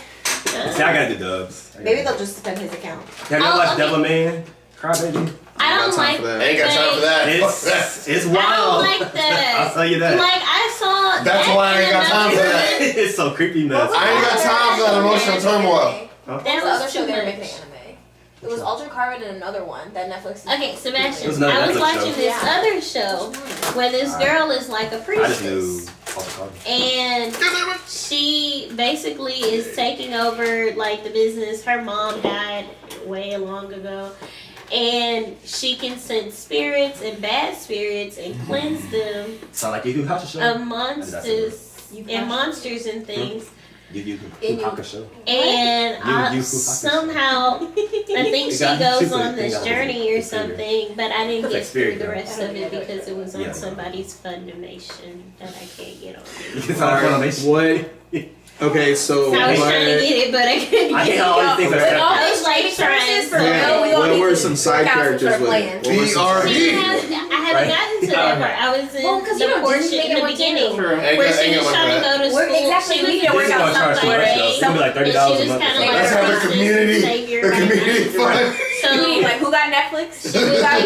Speaker 4: See, I got the dubs.
Speaker 5: maybe they'll just suspend his account.
Speaker 4: Have you
Speaker 6: Oh,
Speaker 4: watched
Speaker 6: okay.
Speaker 4: Devilman? Crybaby?
Speaker 6: I don't
Speaker 3: Got time
Speaker 6: like.
Speaker 3: for that.
Speaker 2: I ain't got time for that. Fuck that.
Speaker 4: It's
Speaker 6: I
Speaker 4: wild.
Speaker 6: don't like that.
Speaker 4: I'll tell you that.
Speaker 6: Like I saw.
Speaker 2: That's
Speaker 6: that
Speaker 2: why I ain't
Speaker 6: in
Speaker 2: got time for
Speaker 6: another-
Speaker 2: that.
Speaker 4: It's so creepy, mess.
Speaker 2: I ain't got time for that emotional turmoil.
Speaker 5: That
Speaker 6: That
Speaker 5: was the other
Speaker 6: was
Speaker 5: show
Speaker 6: too
Speaker 5: they were
Speaker 6: much.
Speaker 5: making an anime. It was Altered Carbon and another one that Netflix.
Speaker 6: Okay,
Speaker 4: It was
Speaker 6: Sebastian.
Speaker 4: another
Speaker 6: I was
Speaker 4: Netflix
Speaker 6: watching
Speaker 4: show.
Speaker 6: this other show where this girl is like a
Speaker 4: I just knew.
Speaker 6: priestess, and she basically is taking over like the business. Her mom died way long ago, and she can sense spirits and bad spirits and cleanse them
Speaker 4: Sound like you Hakusho.
Speaker 6: of monsters and things.
Speaker 4: You
Speaker 5: In you.
Speaker 4: Hakusho.
Speaker 6: And
Speaker 4: You
Speaker 6: somehow, I think she
Speaker 4: got-
Speaker 6: goes
Speaker 4: she's
Speaker 6: on
Speaker 4: like-
Speaker 6: this
Speaker 4: got
Speaker 6: journey or
Speaker 4: the figure.
Speaker 6: something, but I didn't
Speaker 4: That's
Speaker 6: get
Speaker 4: like
Speaker 6: through
Speaker 4: spirit,
Speaker 6: the
Speaker 4: though.
Speaker 6: rest of it because it was on
Speaker 4: Yeah.
Speaker 6: somebody's Funimation that I can't get on.
Speaker 4: It's not Funimation.
Speaker 3: What? Okay, so
Speaker 6: I was
Speaker 3: what-
Speaker 6: trying to get it, but I couldn't
Speaker 4: I
Speaker 6: get
Speaker 4: hate
Speaker 6: it.
Speaker 4: all these things are
Speaker 5: With all
Speaker 6: I
Speaker 4: separate.
Speaker 6: was like
Speaker 5: these
Speaker 6: trying
Speaker 5: services for
Speaker 6: to-
Speaker 3: Yeah,
Speaker 5: we all
Speaker 3: what
Speaker 5: need
Speaker 3: were
Speaker 5: to
Speaker 3: some
Speaker 5: do
Speaker 3: side
Speaker 5: castles
Speaker 3: characters
Speaker 5: start
Speaker 3: with
Speaker 5: playing.
Speaker 3: it? What were some
Speaker 2: VR.
Speaker 3: side-
Speaker 6: See, I haven't gotten to that part. I was in
Speaker 5: Well, 'cause you
Speaker 6: the
Speaker 5: know,
Speaker 6: portion
Speaker 5: Disney
Speaker 6: in the
Speaker 5: make it
Speaker 6: beginning
Speaker 1: Sure.
Speaker 6: where she was trying to go to
Speaker 5: We're-
Speaker 6: school.
Speaker 5: exactly,
Speaker 6: She
Speaker 5: we
Speaker 6: was
Speaker 5: need to work
Speaker 4: This is
Speaker 5: out
Speaker 4: gonna charge
Speaker 5: something.
Speaker 4: too much, though.
Speaker 6: Right.
Speaker 4: It's gonna be like
Speaker 6: And she
Speaker 4: $30 a
Speaker 6: was
Speaker 4: month.
Speaker 6: kind of like
Speaker 2: Let's have a
Speaker 6: priestess
Speaker 2: community.
Speaker 6: savior
Speaker 2: A
Speaker 6: right
Speaker 2: community
Speaker 6: now.
Speaker 2: fund.
Speaker 6: So
Speaker 5: We need, like, who got Netflix?
Speaker 6: she would like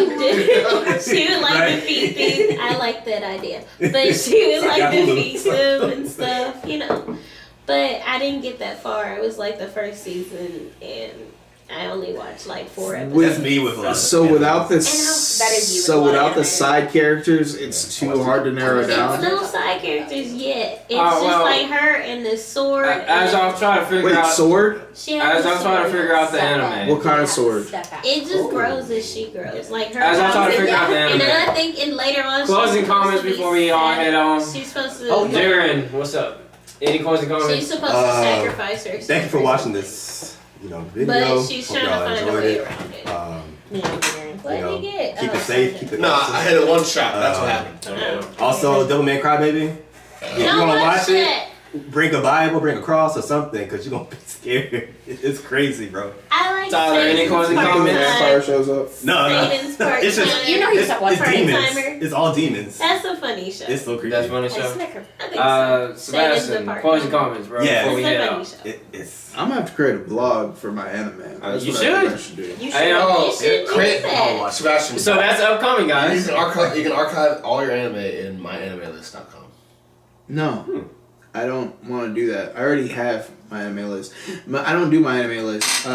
Speaker 6: she would like
Speaker 4: Right.
Speaker 6: defeat things. I like that idea, but she would like
Speaker 4: Yeah.
Speaker 6: defeat them and stuff, you know. But I didn't get that far. It was like the first season, and I only watched like 4 episodes.
Speaker 4: That's me with a lot of
Speaker 3: So without the
Speaker 5: that is you with a
Speaker 3: so
Speaker 5: lot of
Speaker 3: without the
Speaker 5: anime.
Speaker 3: side characters, it's too hard to narrow it
Speaker 6: It's
Speaker 3: down.
Speaker 6: no side characters yet. It's
Speaker 1: Oh,
Speaker 6: just
Speaker 1: well,
Speaker 6: like her and the sword.
Speaker 1: As I was trying to figure
Speaker 3: Wait,
Speaker 1: out,
Speaker 3: sword?
Speaker 6: she has
Speaker 1: as
Speaker 6: a
Speaker 1: I'm trying to
Speaker 6: sword.
Speaker 1: figure out the anime.
Speaker 3: What kind of sword?
Speaker 6: It just grows as she grows. Like her.
Speaker 1: As I'm trying to figure out the
Speaker 6: And then
Speaker 1: anime.
Speaker 6: I think in later on.
Speaker 1: Closing
Speaker 6: she's
Speaker 1: comments
Speaker 6: supposed to be
Speaker 1: before we all head on.
Speaker 6: She's supposed to.
Speaker 3: Oh, yeah.
Speaker 1: Jaren, what's up? Any closing
Speaker 6: She's
Speaker 1: comments?
Speaker 6: supposed to sacrifice herself.
Speaker 4: Thank you for watching this, video.
Speaker 6: But she's
Speaker 4: Hope
Speaker 6: trying to
Speaker 4: y'all
Speaker 6: find a
Speaker 4: enjoyed
Speaker 6: way
Speaker 4: it.
Speaker 6: around it.
Speaker 4: You
Speaker 6: What
Speaker 4: know,
Speaker 6: did you get?
Speaker 4: keep
Speaker 6: Oh,
Speaker 4: it safe,
Speaker 6: okay.
Speaker 4: keep it
Speaker 2: Nah, I hit it one shot. That's what happened.
Speaker 6: Oh.
Speaker 4: Also, Devilman Crybaby. If you
Speaker 6: Don't
Speaker 4: wanna
Speaker 6: watch
Speaker 4: watch it,
Speaker 6: that.
Speaker 4: bring a Bible, bring a cross or something, cause you're gonna be scared. It's crazy, bro.
Speaker 6: I like
Speaker 1: Tyler, any
Speaker 6: Satan's
Speaker 1: closing
Speaker 6: part
Speaker 1: comments?
Speaker 6: time.
Speaker 3: Vampire shows up.
Speaker 4: No,
Speaker 6: Satan's part
Speaker 4: it's just
Speaker 6: time.
Speaker 5: You know he's
Speaker 4: it's,
Speaker 5: one
Speaker 4: it's
Speaker 5: part
Speaker 4: demons.
Speaker 6: timer.
Speaker 4: It's all demons.
Speaker 6: That's a funny show.
Speaker 4: It's so creepy.
Speaker 1: That's funny
Speaker 5: I
Speaker 1: show.
Speaker 5: snicker.
Speaker 6: I think so. Satan's the
Speaker 1: Sebastian,
Speaker 6: part
Speaker 1: closing
Speaker 6: timer.
Speaker 1: comments, bro.
Speaker 4: Yeah.
Speaker 1: Before we
Speaker 6: It's
Speaker 1: head
Speaker 6: a funny
Speaker 1: out.
Speaker 6: show.
Speaker 4: It's
Speaker 3: I'm gonna have to create a blog for my anime. That's
Speaker 1: you
Speaker 3: what I think
Speaker 1: should.
Speaker 3: I should do.
Speaker 5: You
Speaker 1: Hey,
Speaker 5: should.
Speaker 2: Oh,
Speaker 6: You should do
Speaker 2: crit.
Speaker 6: that.
Speaker 2: Oh, Sebastian.
Speaker 1: So that's upcoming,
Speaker 2: you
Speaker 1: guys.
Speaker 2: can archive all your anime in myanimelist.com.
Speaker 3: No, I don't want to do that. I already have my anime list. I don't do my anime list.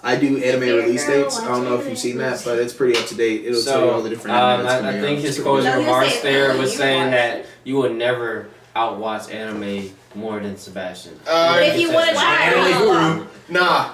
Speaker 3: I do anime
Speaker 6: you're a
Speaker 3: release
Speaker 6: girl,
Speaker 3: dates. I
Speaker 6: watch
Speaker 3: don't know if
Speaker 6: anime
Speaker 3: you've seen that,
Speaker 6: list.
Speaker 3: but it's pretty up to date. It'll tell you all the different anime that's
Speaker 1: I
Speaker 3: coming
Speaker 1: think
Speaker 3: out.
Speaker 1: his closing
Speaker 5: No, he was
Speaker 1: remarks
Speaker 5: saying
Speaker 1: there
Speaker 5: earlier,
Speaker 1: was
Speaker 5: you
Speaker 1: saying
Speaker 5: watch.
Speaker 1: that you would never outwatch anime more than Sebastian.
Speaker 5: But if you want to
Speaker 6: Wow.
Speaker 5: try,
Speaker 4: anime guru.
Speaker 2: Nah.